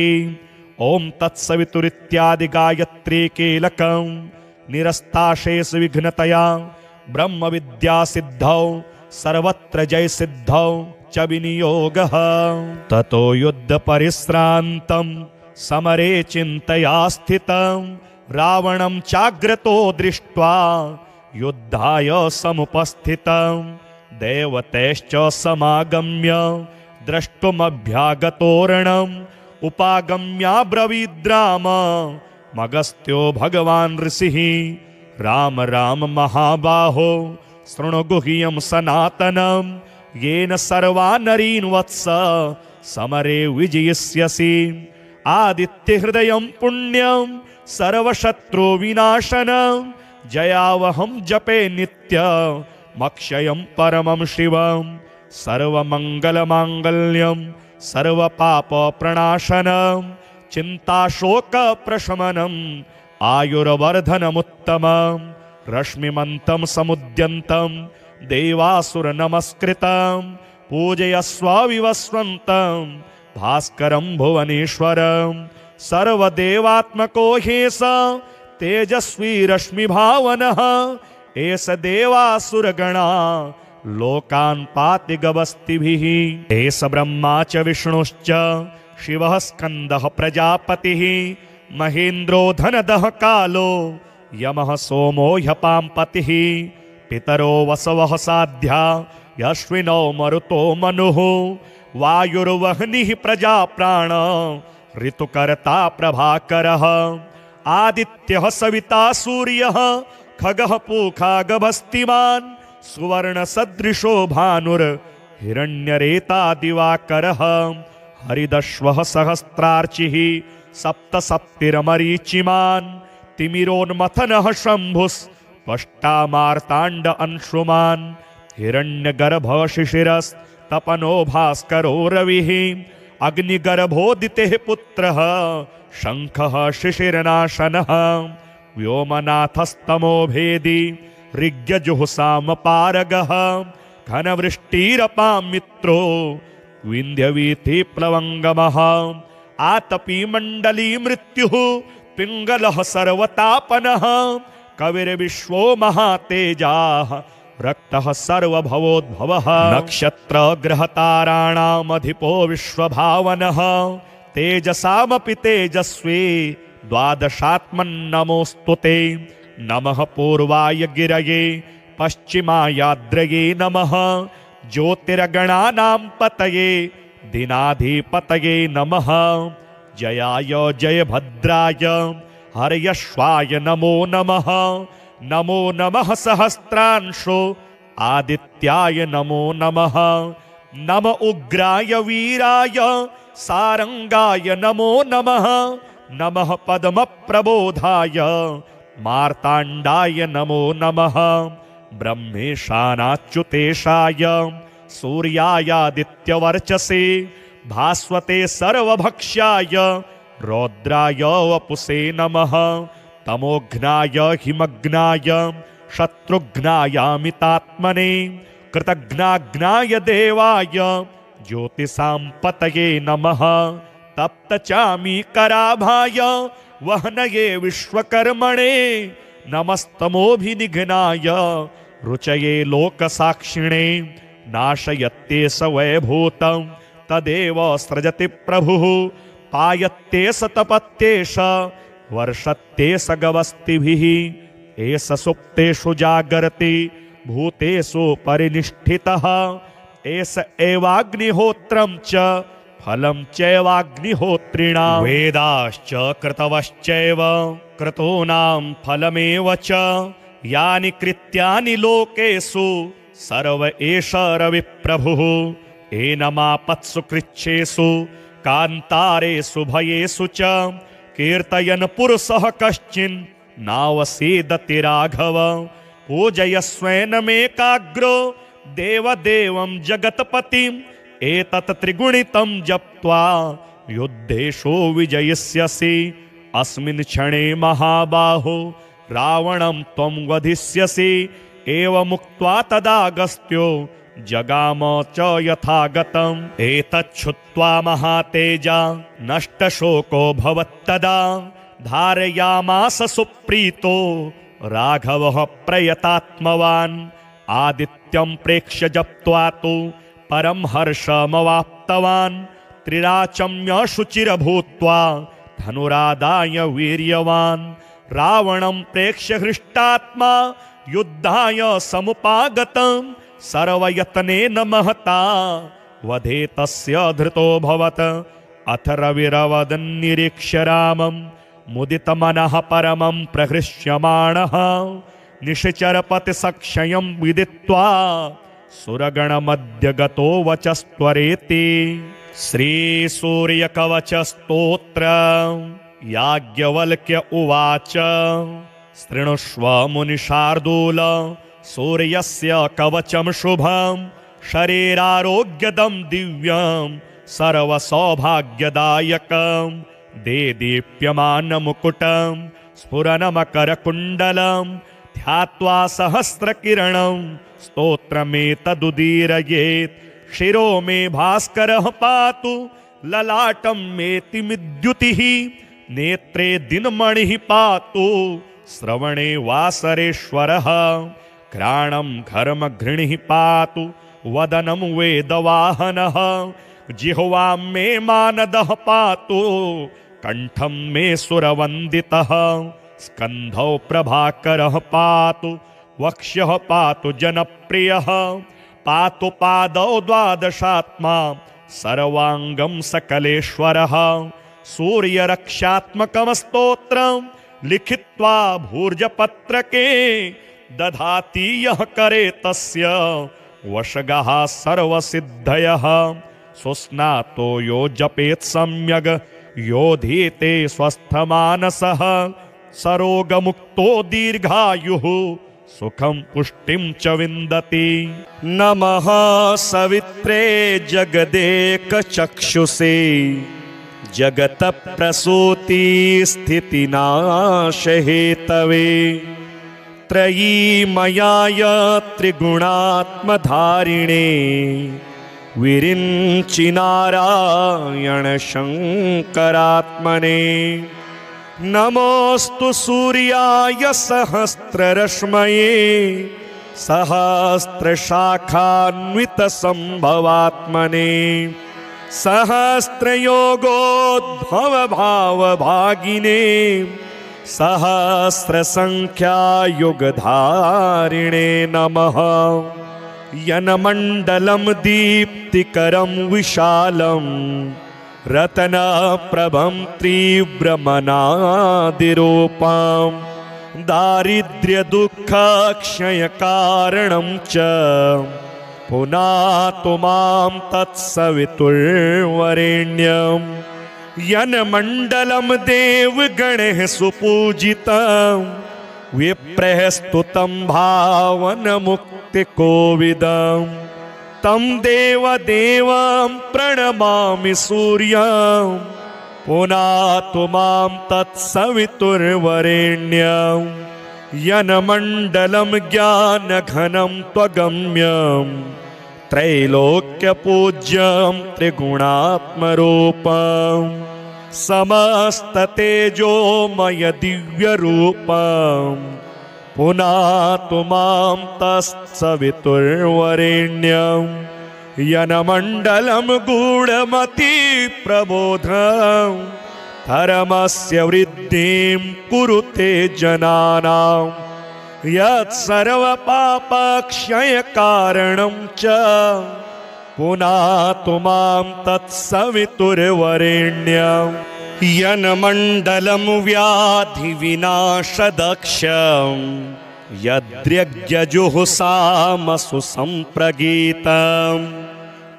ओम तत्सवितुरित्यादि गायत्री कीलकं निरस्ताशेष विघ्नतया ब्रह्म विद्या सिद्धौ सर्वत्र जय सिद्धौ च विनियोगः। ततो युद्ध परिश्रान्तं समरे चिन्तया स्थितं रावणं चाग्रतो दृष्ट्वा युद्धाय समुपस्थितं देवतैश्च समागम्य द्रष्टुमभ्यागतोरणम् उपागम्याब्रवीद्राम मगस्त्यो भगवान् ऋषिः। राम राम महाबाहो शृणु गुह्यं सनातनं येन सर्वा नरीन् वत्स समरे विजयिष्यसि। आदित्य हृदयं पुण्यं सर्वशत्रु विनाशनं जयावहं जपे नित्य मक्षयं परमं शिवं। सर्वमङ्गलमाङ्गल्यं सर्वपापप्रणाशनं चिन्ताशोकप्रशमनम् आयुर्वर्धनमुत्तमं। रश्मिमन्तं समुद्यन्तं देवासुरनमस्कृतं पूजयस्व विवस्वन्तं भास्करं भुवनेश्वरं। सर्वदेवात्मको ह्येष तेजस्वी रश्मिभावनः एष देवासुरगणा लोकान् पाति गवस्तिभिः। एष ब्रह्मा च विष्णुश्च शिवः स्कन्दः प्रजापतिः महेन्द्रो धनदः कालो यमः सोमो ह्यपाम्पतिः। पितरो वसवः साध्या यश्विनो मरुतो मनुः वायुर्वह्निः प्रजाप्राण ऋतुकर्ता प्रभाकरः। आदित्यः सविता सूर्यः खगः पूखा गभस्तिमान् सुवर्णसदृशो भानुर्हिरण्यरेता दिवाकरः। हरिदश्वः सहस्रार्चिः सप्तसप्तिरमरीचिमान् तिमिरोन्मथनः शम्भुस्पष्टामार्ताण्ड अंशुमान्। हिरण्यगर्भः शिशिरस्तपनो भास्करो रविः अग्निगर्भोदितेः पुत्रः शङ्खः शिशिरनाशनः। व्योमनाथस्तमो भेदी ऋग्यजुःसामपारगः घनवृष्टिरपां मित्रो विन्ध्यवीथि प्लवङ्गमः। आतपी मण्डली मृत्युः पिङ्गलः सर्वतापनः कविर्विश्वो महातेजाः रक्तः सर्वभवोद्भवः। नक्षत्रग्रहताराणामधिपो विश्वभावनः तेजसामपि तेजस्वी द्वादशात्मन्नमोऽस्तु ते। नमः पूर्वाय गिरये पश्चिमायाद्रये नमः ज्योतिर्गणानां पतये दिनाधिपतये नमः। जयाय जयभद्राय हर्यश्वाय नमो नमः। नमो नमः सहस्रांशो आदित्याय नमो नमः। नम उग्राय वीराय सारंगाय नमो नमः। नमः पद्मप्रबोधाय मार्ताण्डाय नमो नमः। ब्रह्मेशानाच्युतेशाय सूर्यायादित्यवर्चसे भास्वते सर्वभक्ष्याय रौद्राय वपुषे नमः। तमोघ्नाय हिमग्नाय शत्रुघ्नायामितात्मने कृतघ्नाघ्नाय देवाय ज्योतिषां पतये नमः। तप्तचामीकराभाय वह्नये विश्वकर्मणे नमस्तमोभिनिघ्नाय रुचये लोकसाक्षिणे। नाशयत्येष वैभूतं तदेव सृजति प्रभुः पायत्येष तपत्येष वर्षत्येष गवस्तिभिः। एष सुप्तेषु जागर्ति भूतेषु परिनिष्ठितः। एष एवाग्निहोत्रं च फलं चैवाग्निहोत्रिणां। वेदाश्च कृतवश्चैव क्रतूनां फलमेव च यानि कृत्यानि लोकेषु सर्व एष रविप्रभुः। एनमापत्सु कृच्छेषु कान्तारेषु भयेषु च कीर्तयन् पुरुषः कश्चिन् नावसीदति राघव। पूजयस्वेनमेकाग्रो देवदेवं जगत्पतिम् एतत् त्रिगुणितं जप्त्वा युद्धेषु विजयिष्यसि। अस्मिन् क्षणे महाबाहो रावणं त्वं वधिष्यसि। एवमुक्त्वा तदागस्त्यो जगाम च यथागतम्। एतच्छ्रुत्वा महातेजा नष्टशोको भवत्तदा धारयामास सुप्रीतो राघवः प्रयतात्मवान्। आदित्यं प्रेक्ष्य जप्त्वा तु परं हर्षमवाप्तवान्। त्रिराचम्य शुचिरभूत्वा धनुरादाय वीर्यवान्। रावणं प्रेक्ष्य हृष्टात्मा युद्धाय समुपागतम्। सर्वयत्नेन महता वधे तस्य धृतोऽभवत्। अथ रविरवदन्निरीक्ष्य रामं मुदितमनः परमं प्रहृष्यमाणः। निशिचरपतिसक्षयं विदित्वा सुरगणमध्य गतो वचस्त्वरेति। श्रीसूर्यकवचस्तोत्र याज्ञवल्क्य उवाच। शृणुष्व मुनिशार्दूल सूर्यस्य कवचं शुभं शरीरारोग्यदं दिव्यं सर्वसौभाग्यदायकं। देदीप्यमानमुकुटं स्फुरनमकरकुण्डलं ध्यात्वा सहस्रकिरणं स्तोत्रमेतदुदीरयेत्। शिरो मे भास्करः पातु ललाटं मेतिमिद्युतिः। नेत्रे दिनमणिः पातु श्रवणे वासरेश्वरः। घ्राणं घर्मघृणिः पातु वदनं वेदवाहनः। जिह्वां मे मानदः पातु कण्ठं मे सुरवन्दितः। स्कन्धौ प्रभाकरः पातु वक्ष्यः पातु जनप्रियः। पातु पादौ द्वादशात्मा सर्वाङ्गं सकलेश्वरः। सूर्यरक्षात्मकं स्तोत्रं लिखित्वा भूर्जपत्रके दधाति यः करे तस्य वशगः सर्वसिद्धयः। सुस्नातो यो जपेत् सम्यग् योधीते स्वस्थमानसः। सरोगमुक्तो दीर्घायुः सुखं पुष्टिं च विन्दति। नमः सवित्रे जगदेकचक्षुषे जगतप्रसूति स्थितिनाशहेतवे। त्रयीमयाय त्रिगुणात्मधारिणे विरिञ्चि नारायण शङ्करात्मने। नमोऽस्तु सूर्याय सहस्ररश्मये सहस्रशाखान्वितसम्भवात्मने। सहस्रयोगोद्भवभावभागिने सहस्रसङ्ख्यायुगधारिणे नमः। यनमण्डलं दीप्तिकरं विशालं रत्नप्रभं तीव्रमनादिरूपं। दारिद्र्यदुःखक्षयकारणं च पुनातु मां तत्सवितुर्वरेण्यं। यन्मण्डलं देवगणैः सुपूजितं विप्रैः स्तुतं भावनमुक्तिकोविदं। तं देवदेवं प्रणमामि सूर्यं पुनातु मां तत्सवितुर्वरेण्यं। यन्मण्डलं ज्ञानघनं त्वगम्यं त्रैलोक्यपूज्यं त्रिगुणात्मरूपं। समस्ततेजोमय दिव्यरूपं पुनातु मां तत्सवितुर्वरेण्यं। यन्मण्डलं गूढमति प्रबोधं धर्मस्य वृद्धिं कुरुते जनानां। यत्सर्वपापक्षयकारणं च पुनातु मां तत्सवितुर्वरेण्यं। यन्मण्डलं व्याधिविनाशदक्षं यद्यज्ञजुहुषामसु सम्प्रगीतं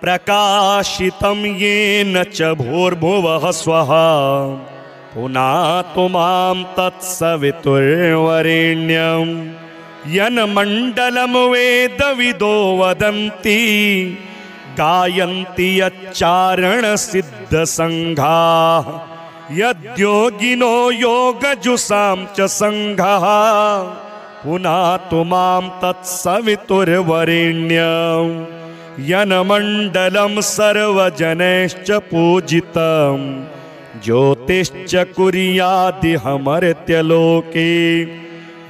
प्रकाशितं येन च भूर्भुवः स्वः पुनातु मां तत्सवितुर्वरेण्यं यन्मण्डलं वेदविदो वदन्ति गायन्ति यच्चारणसिद्धसङ्घाः यद्योगिनो योगजुषां च सङ्घः पुनातु मां तत्सवितुर्वरेण्यं यन्मण्डलं सर्वजनैश्च पूजितं ज्योतिश्च कुर्यादिहमर्त्यलोके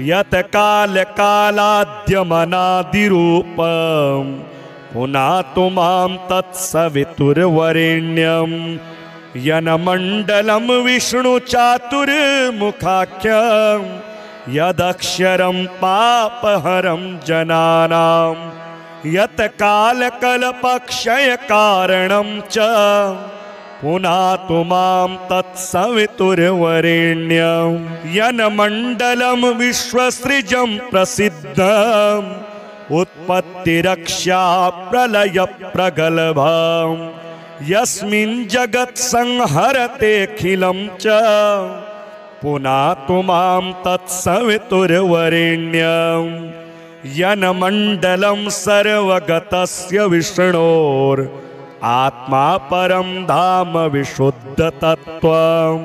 यत् कालकालाद्यमनादिरूपं पुनातु मां तत्सवितुर्वरेण्यं यन्मण्डलं विष्णुचातुर्मुखाख्यं यदक्षरं पापहरं जनानां यत् कालकल्पक्षयकारणं च पुनातु मां तत्सवितुर्वरेण्यं यन्मण्डलं विश्वसृजं प्रसिद्धम् उत्पत्तिरक्षा प्रलयप्रगल्भं यस्मिन् जगत्संहरतेऽखिलं च पुनातु मां तत्सवितुर्वरेण्यं यन्मण्डलं सर्वगतस्य विष्णोर् आत्मा परं धाम विशुद्धतत्त्वं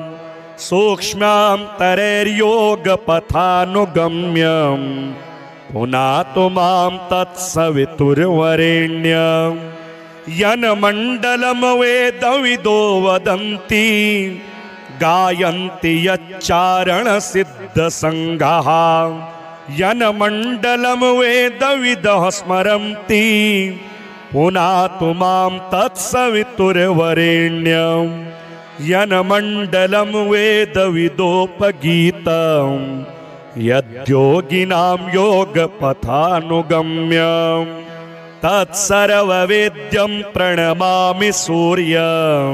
सूक्ष्मान्तरैर्योगपथानुगम्यं पुनातु मां तत्सवितुर्वरेण्यं यन्मण्डलं वेदविदो वदन्ति गायन्ति यच्चारणसिद्धसङ्घाः यन्मण्डलं वेदविदः स्मरन्ति पुनातु मां तत्सवितुर्वरेण्यं यन्मण्डलं वेदविदोपगीतं यद्योगिनां योगपथानुगम्यं तत्सर्ववेद्यं प्रणमामि सूर्यं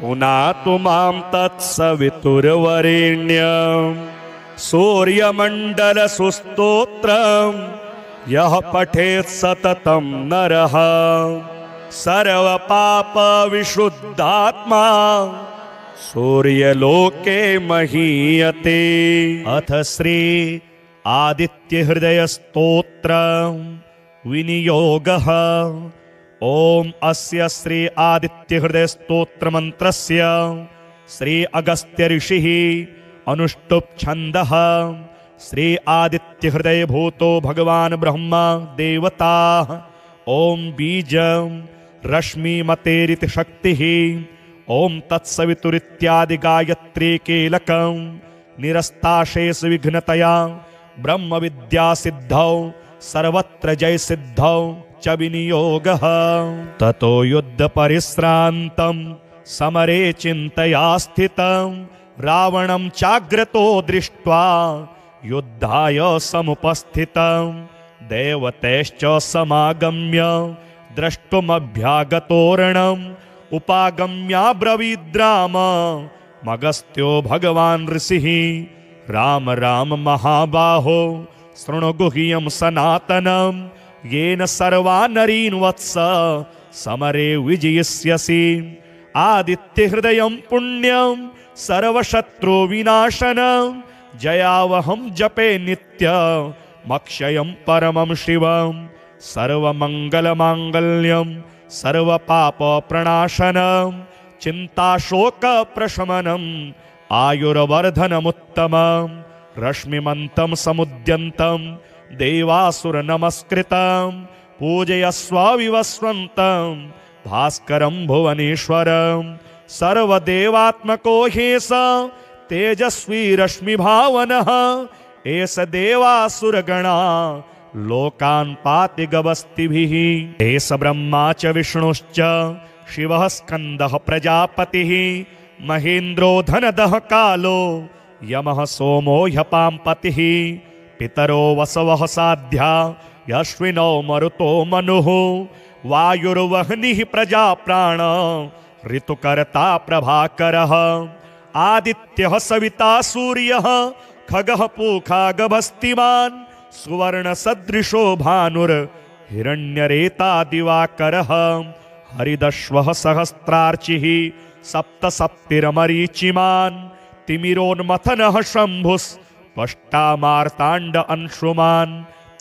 पुनातु मां तत्सवितुर्वरेण्यं सूर्यमण्डलसुस्तोत्रं यः पठेत् सततं नरः सर्वपापविशुद्धात्मा सूर्यलोके महीयते। अथ श्री आदित्यहृदयस्तोत्र विनियोगः। ओम अस्य श्री आदित्यहृदयस्तोत्र मंत्रस्य श्री अगस्त्य ऋषिः अनुष्टुप् छन्दः। श्री आदित्यहृदय भूतो भगवान ब्रह्मा देवताः। ओम बीजं रश्मिमतेरिति शक्तिः। ओम तत्सवितुरित्यादि गायत्री कीलकं निरस्ताशेष विघ्नतया ब्रह्म विद्या सिद्धौ सर्वत्र जय सिद्धौ च विनियोगः। ततो युद्ध परिश्रान्तं समरे चिन्तया स्थितं रावणं चाग्रतो दृष्ट्वा युद्धाय समुपस्थितं देवतैश्च समागम्य द्रष्टुमभ्यागतोरणम् उपागम्याब्रवीद्राम मगस्त्यो भगवान् ऋषिः राम राम महाबाहो शृणु गुह्यं सनातनं येन सर्वा नरीन् वत्स समरे विजयिष्यसि। आदित्यहृदयं पुण्यं सर्वशत्रुविनाशनं जयावहं जपे नित्यमक्षयं परमं शिवं सर्वमङ्गलमाङ्गल्यं सर्वपापप्रणाशनं चिन्ताशोकप्रशमनम् आयुर्वर्धनमुत्तमं रश्मिमन्तं समुद्यन्तं देवासुरनमस्कृतं पूजयस्व विवस्वन्तं भास्करं भुवनेश्वरं सर्वदेवात्मको ह्येष तेजस्वी रश्मिभावनः एष देवासुरगणा लोकान् पाति गवस्तिभिः। एष ब्रह्मा च विष्णुश्च शिवः स्कन्दः प्रजापतिः महेन्द्रो धनदः कालो यमः सोमो ह्यपाम्पतिः पितरो वसवः साध्या यश्विनो मरुतो मनुः वायुर्वह्निः प्रजाप्राण ऋतुकर्ता प्रभाकरः आदित्यः सविता सूर्यः खगः पूखा गभस्तिमान् सुवर्ण सदृशो भानुर् हिरण्यरेता दिवाकरः हरिदश्वः सहस्रार्चिः सप्तसप्तिरमरीचिमान् तिमिरोन्मथनः शम्भुस्त्वष्टामार्ताण्ड अंशुमान्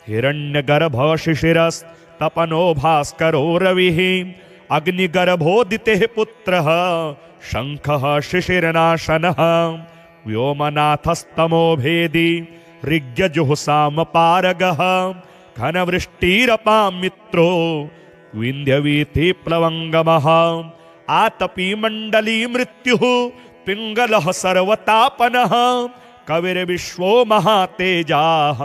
हिरण्यगर्भः शिशिरस्तपनो भास्करो रविः अग्निगर्भोदितेः पुत्रः शङ्खः शिशिरनाशनः व्योमनाथस्तमो भेदी ऋग्यजुहुसामपारगः घनवृष्टिरपां मित्रो विन्ध्यवीथि प्लवङ्गमः आतपी मण्डली मृत्युः पिङ्गलः सर्वतापनः कविर्विश्वो महातेजाः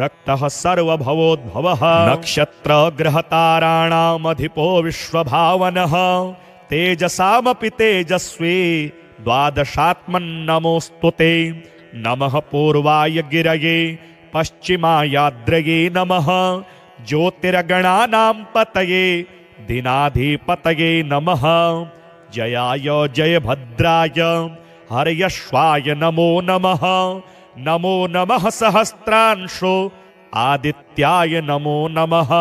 रक्तः सर्वभवोद्भवः नक्षत्रग्रहताराणामधिपो विश्वभावनः तेजसामपि तेजस्वी द्वादशात्मन्नमोऽस्तु ते नमः पूर्वाय गिरये पश्चिमायाद्रये नमः ज्योतिर्गणानां पतये दिनाधिपतये नमः जयाय जयभद्राय हर्यश्वाय नमो नमः नमो नमः सहस्रांशो आदित्याय नमो नमः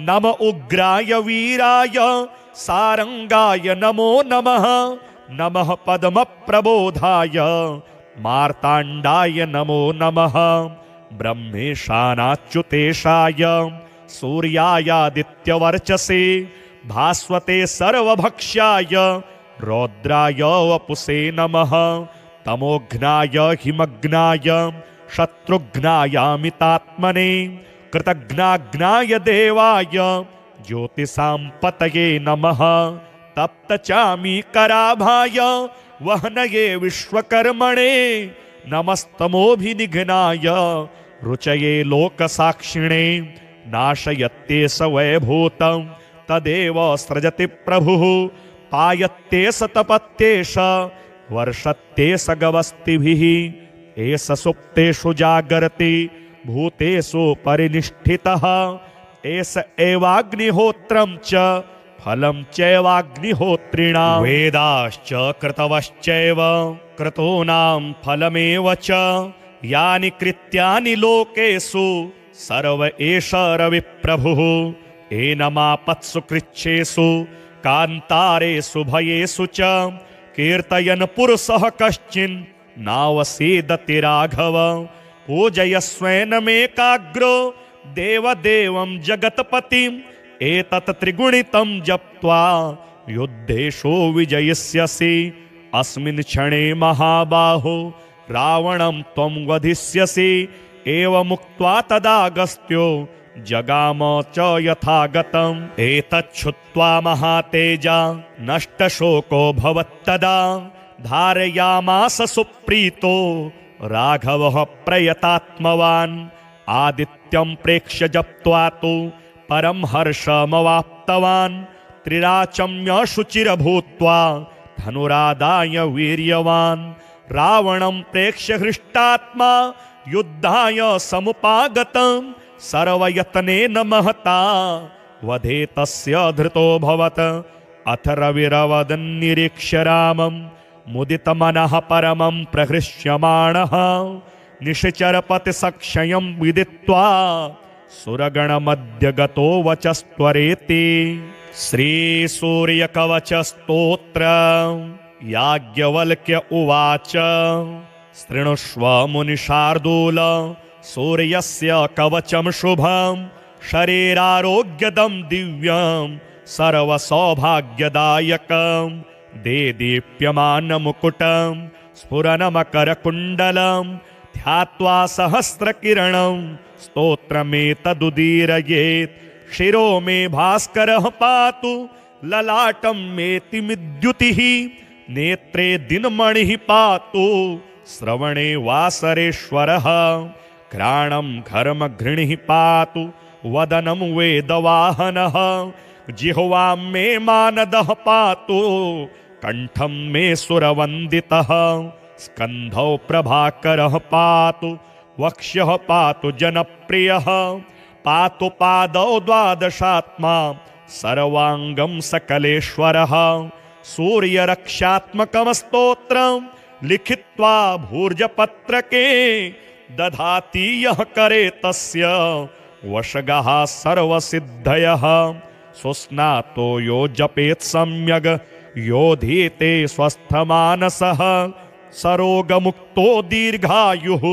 नम उग्राय वीराय सारंगाय नमो नमः नमः पद्मप्रबोधाय मार्ताण्डाय नमो नमः ब्रह्मेशानाच्युतेशाय सूर्यायादित्यवर्चसे भास्वते सर्वभक्ष्याय रौद्राय वपुषे नमः तमोघ्नाय हिमग्नाय शत्रुघ्नायामितात्मने कृतघ्नाघ्नाय देवाय ज्योतिषां पतये नमः तप्तचामीकराभाय वहनये विश्वकर्मणे नमस्तमोभिनिघ्नाय रुचये लोकसाक्षिणे नाशयत्ते स वैभूतं तदेव सृजति प्रभुः पायत्ते स तपत्ते स वर्षत्ते स गवस्तिभिः एष सुप्तेषु जागर्ति भूतेषु परिनिष्ठितः एष एवाग्निहोत्रं च फलं चैवाग्निहोत्रिणां वेदाश्च कृतवश्चैव क्रतूनां फलमेव च यानि कृत्यानि लोकेषु सर्व एष रविप्रभुः एनमापत्सु कृच्छेषु कान्तारेषु भयेषु च कीर्तयन् पुरुषः कश्चिन् नावसीदति राघव पूजयस्वेनमेकाग्रो देवदेवं जगत्पतिम् एतत् त्रिगुणितं जप्त्वा युद्धेषु विजयिष्यसि अस्मिन् क्षणे महाबाहो रावणं त्वं वधिष्यसि एवमुक्त्वा तदागस्त्यो जगाम च यथागतम् एतच्छ्रुत्वा महातेजा नष्टशोको भवत्तदा धारयामास सुप्रीतो राघवः प्रयतात्मवान् आदित्यं प्रेक्ष्य जप्त्वा तु परं हर्षमवाप्तवान् त्रिराचम्य शुचिरभूत्वा धनुरादाय वीर्यवान् रावणं प्रेक्ष्य हृष्टात्मा युद्धाय समुपागतं सर्वयत्नेन महता वधे तस्य धृतोऽभवत् अथ रविरवदन्निरीक्ष्य रामं मुदितमनः परमं प्रहृष्यमाणः निशिचरपतिसक्षयं विदित्वा सुरगणमध्यगतो वचस्त्वरेति श्रीसूर्यकवचस्तोत्र याज्ञवल्क्य उवाच शृणुष्व मुनिशार्दूल सूर्यस्य कवचं शुभं शरीरारोग्यदं दिव्यं सर्वसौभाग्यदायकं देदीप्यमानमुकुटं स्फुरनमकरकुण्डलं ध्यात्वा सहस्रकिरणं स्तोत्रमेतदुदीरयेत् शिरो मे भास्करः पातु ललाटं मेतिमिद्युतिः नेत्रे दिनमणिः पातु श्रवणे वासरेश्वरः घ्राणं घर्मघृणिः पातु वदनं वेदवाहनः जिह्वां मे मानदः पातु कंठं मे सुरवन्दितः स्कन्धौ प्रभाकरः पातु वक्ष्यः पातु जनप्रियः पातु पादौ द्वादशात्मा सर्वांगं सकलेश्वरः सूर्यरक्षात्मकं स्तोत्रं लिखित्वा भूर्जपत्रके दधाति यः करे तस्य वशगः सर्वसिद्धयः सुस्नातो यो जपेत् सम्यग् योधीते स्वस्थमानसः सरोगमुक्तो दीर्घायुः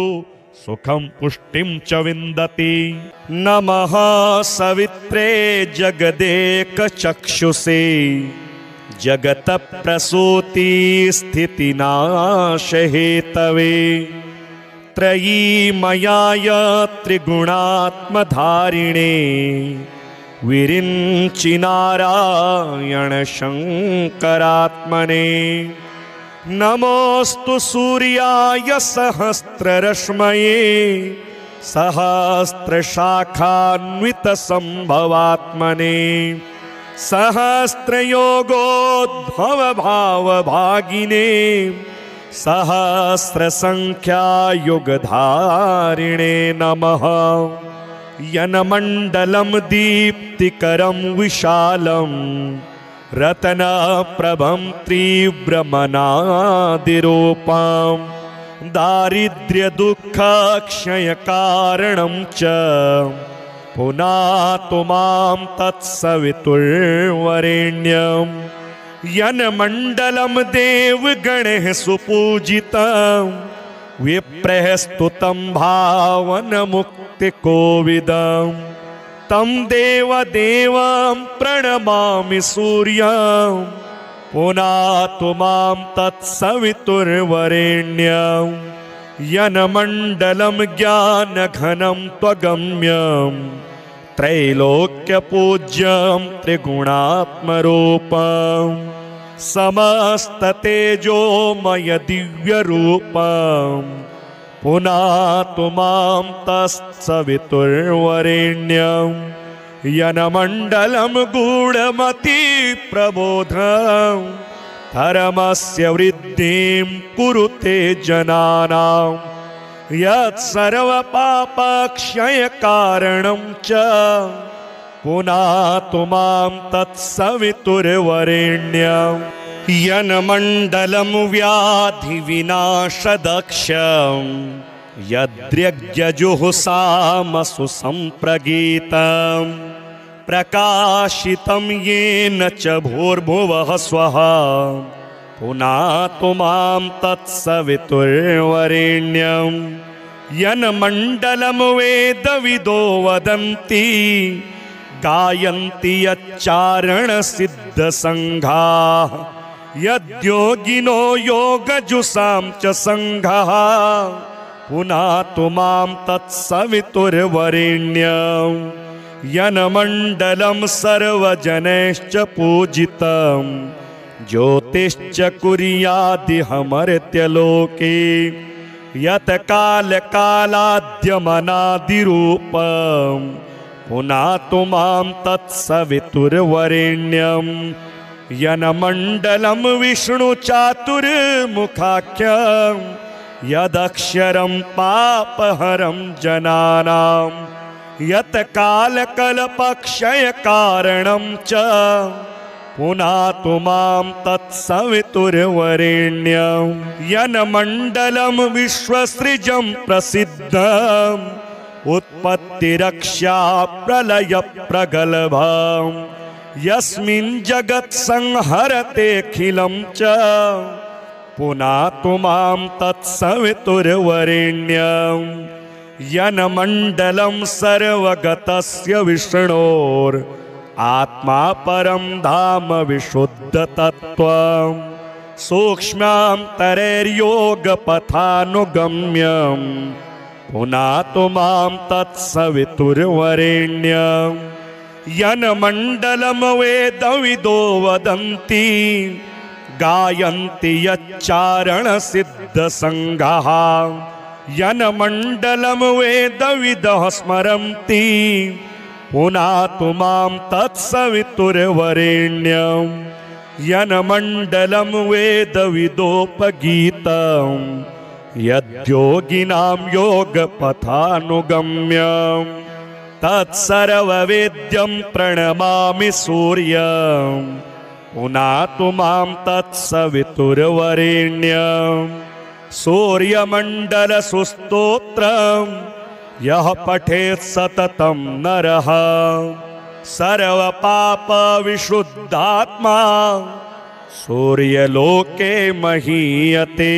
सुखं पुष्टिं च विन्दति। नमः सवित्रे जगदेकचक्षुषे जगत प्रसूति स्थितिनाशहेतवे त्रयीमयाय त्रिगुणात्मधारिणे विरिञ्चिनारायण शङ्करात्मने। नमोऽस्तु सूर्याय सहस्ररश्मये सहस्रशाखान्वितसम्भवात्मने सहस्रयोगोद्भवभावभागिने सहस्रसङ्ख्यायुगधारिणे नमः। यन्मण्डलं दीप्तिकरं विशालं रत्नप्रभं तीव्रमनादिरूपं दारिद्र्यदुःखक्षयकारणं च पुनातु मां तत्सवितुर्वरेण्यं। यन्मण्डलं देवगणैः सुपूजितं विप्रैः स्तुतं भावनमुक्तिकोविदं तं देवदेवं प्रणमामि सूर्यं पुनातु मां तत्सवितुर्वरेण्यं। यन्मण्डलं ज्ञानघनं त्वगम्यं त्रैलोक्यपूज्यं त्रिगुणात्मरूपं समस्ततेजोमय दिव्यरूपं पुनातु मां तत्सवितुर्वरेण्यं। यन्मण्डलं गूढमतिप्रबोधं धर्मस्य वृद्धिं कुरुते जनानां यत्सर्वपापक्षयकारणं च पुनातु मां तत्सवितुर्वरेण्यं। यन्मण्डलं व्याधिविनाशदक्षं यद्यज्ञजुहुसामसु सम्प्रगीतं प्रकाशितं येन च भूर्भुवः स्वः पुनातु मां तत्सवितुर्वरेण्यं। यन्मण्डलं वेदविदो वदन्ति गायन्ति यच्चारणसिद्धसङ्घाः यद्योगिनो योगजुषां च सङ्घः पुनातु मां तत्सवितुर्वरेण्यं। यन्मण्डलं सर्वजनैश्च पूजितं ज्योतिश्च कुर्यादिहमर्त्यलोके यत्कालकालाद्यमनादिरूपं पुनातु मां तत्सवितुर्वरेण्यं। यन्मण्डलं विष्णुचातुर्मुखाख्यं यदक्षरं पापहरं जनानां यत्कालकल्पक्षयकारणं च पुनातु मां तत्सवितुर्वरेण्यं। यन्मण्डलं विश्वसृजं प्रसिद्धम् उत्पत्तिरक्षा प्रलयप्रगल्भं यस्मिन् जगत्संहरतेऽखिलं च पुनातु मां तत्सवितुर्वरेण्यं। यन्मण्डलं सर्वगतस्य विष्णोर् आत्मा परं धाम विशुद्धतत्त्वं सूक्ष्मान्तरैर्योगपथानुगम्यं पुनातु मां तत्सवितुर्वरेण्यं। यन्मण्डलं वेदविदो वदन्ति गायन्ति यच्चारणसिद्धसङ्घाः यन्मण्डलं वेदविदः स्मरन्ति पुनातु मां तत्सवितुर्वरेण्यं। यन्मण्डलं वेदविदोपगीतं यद्योगिनां योगपथानुगम्यं तत्सर्ववेद्यं प्रणमामि सूर्यं पुनातु मां तत्सवितुर्वरेण्यं। सूर्यमण्डलसुस्तोत्रं यः पठेत् सततं नरः सर्व पाप विशुद्धात्मा सूर्यलोके महीयते।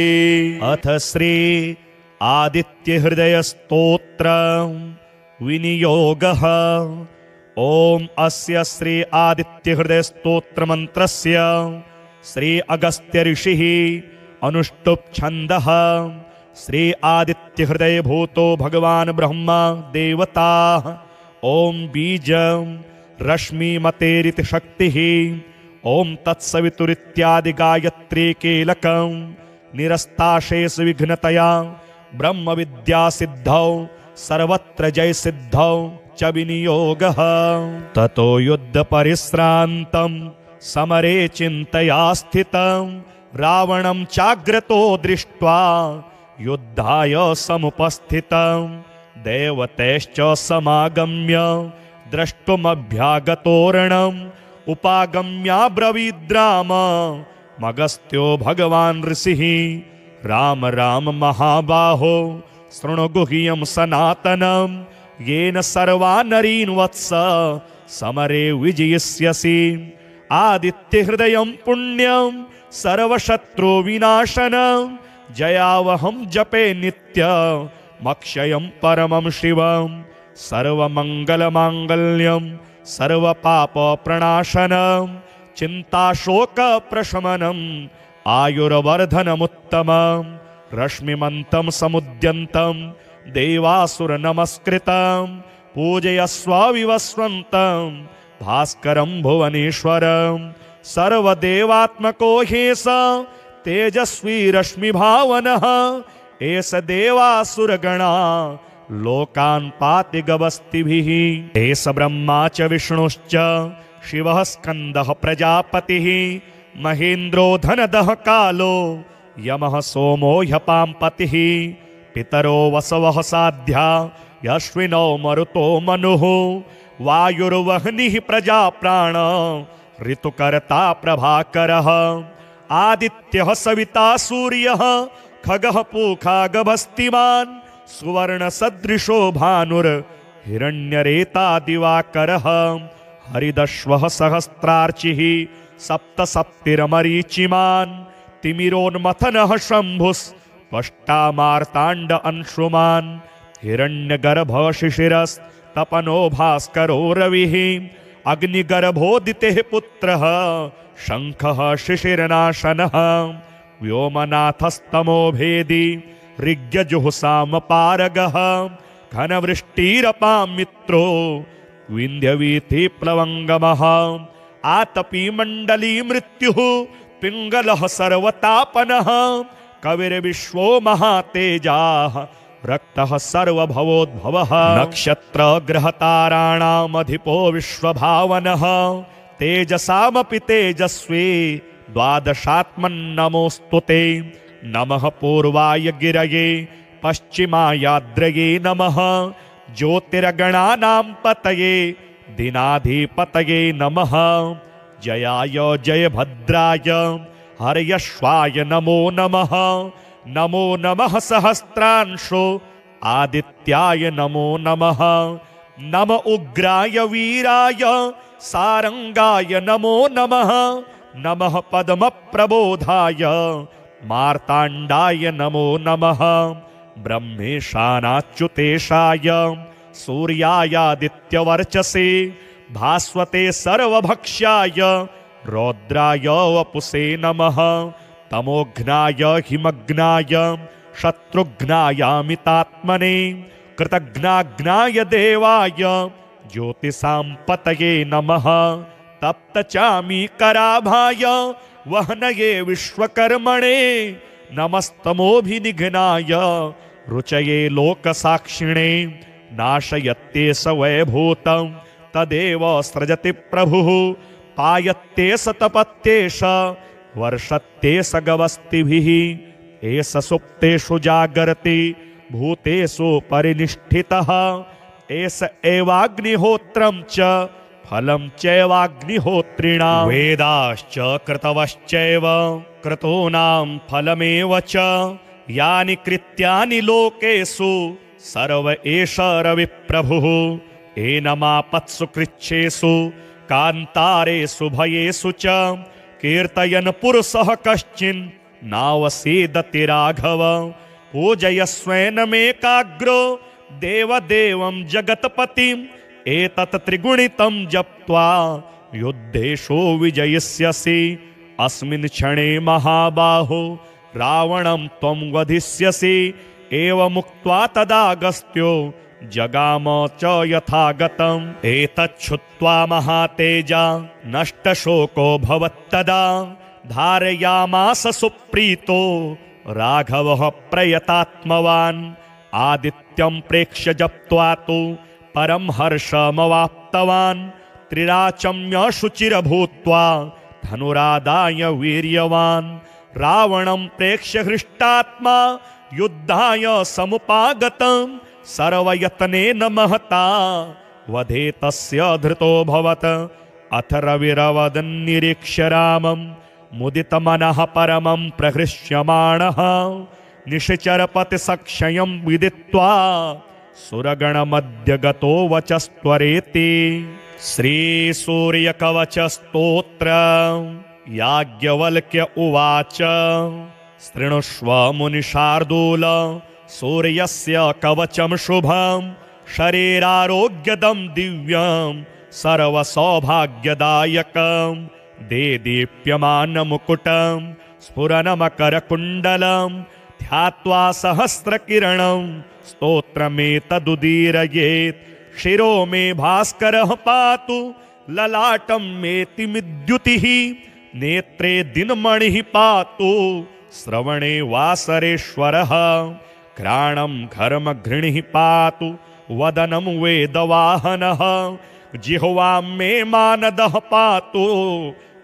अथ श्री आदित्य हृदय स्तोत्र विनियोगः। ओम अस्य श्री आदित्य हृदय स्तोत्र मंत्रस्य श्री अगस्त्य ऋषिः अनुष्टुप् छन्दः। श्री आदित्य हृदय भूतो भगवान ब्रह्मा देवता। ओम बीज रश्मि मतेरित शक्तिः। ओम तत्सवितुरित्यादि गायत्री कीलकं निरस्ताशेष विघ्नतया ब्रह्म विद्या सिद्धौ सर्वत्र जय सिद्धौ च विनियोगः। ततो युद्ध परिश्रान्तं समरे चिन्तया स्थितं रावणं चाग्रतो दृष्ट्वा युद्धाय समुपस्थितं देवतैश्च समागम्य द्रष्टुमभ्यागतोरणम् उपागम्याब्रवीद्राम मगस्त्यो भगवान् ऋषिः। राम राम महाबाहो शृणु गुह्यं सनातनं येन सर्वा नरीन् वत्स समरे विजयिष्यसि। आदित्य हृदयं पुण्यं सर्वशत्रु विनाशनं जयावहं जपे नित्य मक्षयं परमं शिवं। सर्वमङ्गलमाङ्गल्यं सर्वपापप्रणाशनं चिन्ताशोकप्रशमनम् आयुर्वर्धनमुत्तमं। रश्मिमन्तं समुद्यन्तं देवासुरनमस्कृतं पूजयस्व विवस्वन्तं भास्करं भुवनेश्वरं। सर्वदेवात्मको ह्येष तेजस्वी रश्मिभावनः एष देवासुरगणा लोकान् पाति गवस्तिभिः। एष ब्रह्मा च विष्णुश्च शिवः स्कन्दः प्रजापतिः महेन्द्रो धनदः कालो यमः सोमो ह्यपाम्पतिः। पितरो वसवः साध्या यश्विनो मरुतो मनुः वायुर्वह्निः प्रजाप्राण ऋतुकर्ता प्रभाकरः। आदित्यः सविता सूर्यः खगः पूखा गभस्तिमान् सुवर्णसदृशो भानुर्हिरण्यरेता दिवाकरः। हरिदश्वः सहस्रार्चिः सप्तसप्तिरमरीचिमान् तिमिरोन्मथनः शम्भुस्त्वष्टामार्ताण्ड अंशुमान्। हिरण्यगर्भः शिशिरस्तपनो भास्करो रविः अग्निगर्भोदितेः पुत्रः शङ्खः शिशिरनाशनः। व्योमनाथस्तमो भेदी ऋग्यजुःसामपारगः घनवृष्टिरपां मित्रो विन्ध्यवीथिप्लवङ्गमः। आतपी मण्डली मृत्युः पिङ्गलः सर्वतापनः कविर्विश्वो महातेजाः रक्तः सर्वभवोद्भवः। नक्षत्रग्रहताराणामधिपो विश्वभावनः तेजसामपि तेजस्वी द्वादशात्मन्नमोऽस्तु ते। नमः पूर्वाय गिरये पश्चिमायाद्रये नमः ज्योतिर्गणानां पतये दिनाधिपतये नमः। जयाय जयभद्राय हर्यश्वाय नमो नमः। नमो नमः सहस्रांशो आदित्याय नमो नमः। नम उग्राय वीराय सारंगाय नमो नमः। नमः पद्मप्रबोधाय मार्ताण्डाय नमो नमः। ब्रह्मेशानाच्युतेशाय सूर्यायादित्यवर्चसे भास्वते सर्वभक्ष्याय रौद्राय वपुषे नमः। तमोघ्नाय हिमग्नाय शत्रुघ्नायामितात्मने कृतघ्नाघ्नाय देवाय ज्योतिषां पतये नमः। तप्तचामीकराभाय वह्नये विश्वकर्मणे नमस्तमोभिनिघ्नाय रुचये लोकसाक्षिणे। नाशयत्ते स वैभूतं तदेव सृजति प्रभुः पायत्ते स तपत्ते स वर्षत्ते स गवस्तिभिः। एष सुप्तेषु जागर्ति भूतेषु परिनिष्ठितः एष एवाग्निहोत्रं च फलं चैवाग्निहोत्रिणां। वेदाश्च कृतवश्चैव क्रतूनां फलमेव च यानि कृत्यानि लोकेषु सर्व एष रविप्रभुः। एनमापत्सु कृच्छेषु कान्तारेषु भयेषु च कीर्तयन् पुरुषः कश्चिन् नावसेदति राघव पूजयस्वेनमेकाग्रो देवदेवं जगत्पतिम् एतत् त्रिगुणितं जप्त्वा युद्धेषु विजयिष्यसि अस्मिन् क्षणे महाबाहो रावणं त्वं वधिष्यसि एवमुक्त्वा तदागस्त्यो जगाम च यथागतम् एतच्छ्रुत्वा महातेजा नष्टशोको भवत्तदा धारयामास सुप्रीतो राघवः प्रयतात्मवान् आदित्यं प्रेक्ष्य जप्त्वा तु परं हर्षमवाप्तवान् त्रिराचम्य शुचिरभूत्वा धनुरादाय वीर्यवान् रावणं प्रेक्ष्य हृष्टात्मा युद्धाय समुपागतं सर्वयत्नेन महता वधे तस्य धृतोऽभवत् अथ रविरवदन्निरीक्ष्य रामं मुदितमनः परमं प्रहृष्यमाणः निशिचरपतिसक्षयं विदित्वा सुरगणमध्य गतो वचस्त्वरेति। श्रीसूर्यकवचस्तोत्र याज्ञवल्क्य उवाच शृणुष्व मुनिशार्दूल सूर्यस्य कवचं शुभं शरीरारोग्यदं दिव्यं सर्वसौभाग्यदायकं देदीप्यमानमुकुटं स्फुरनमकरकुण्डलं ध्यात्वा सहस्रकिरणं स्तोत्रमेतदुदीरयेत् शिरो मे भास्करः पातु ललाटं मेतिमिद्युतिः नेत्रे दिनमणिः पातु श्रवणे वासरेश्वरः घ्राणं घर्मघृणिः पातु वदनं वेदवाहनः जिह्वां मे मानदः पातु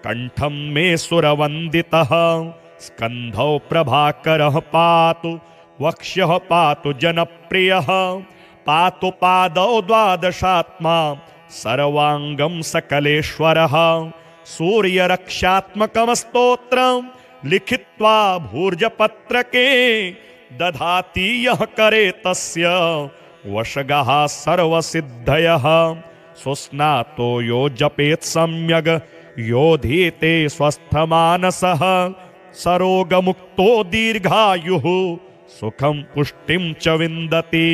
कंठं मे सुरवन्दितः स्कन्धौ प्रभाकरः पातु वक्ष्यः पातु जनप्रियः पातु पादौ द्वादशात्मा सर्वांगं सकलेश्वरः सूर्यरक्षात्मकं स्तोत्रं लिखित्वा भूर्जपत्रके दधाति यः करे तस्य वशगः सर्वसिद्धयः सुस्नातो यो जपेत् सम्यग् योधीते स्वस्थमानसः सरोगमुक्तो दीर्घायुः सुखं पुष्टिं च विन्दति।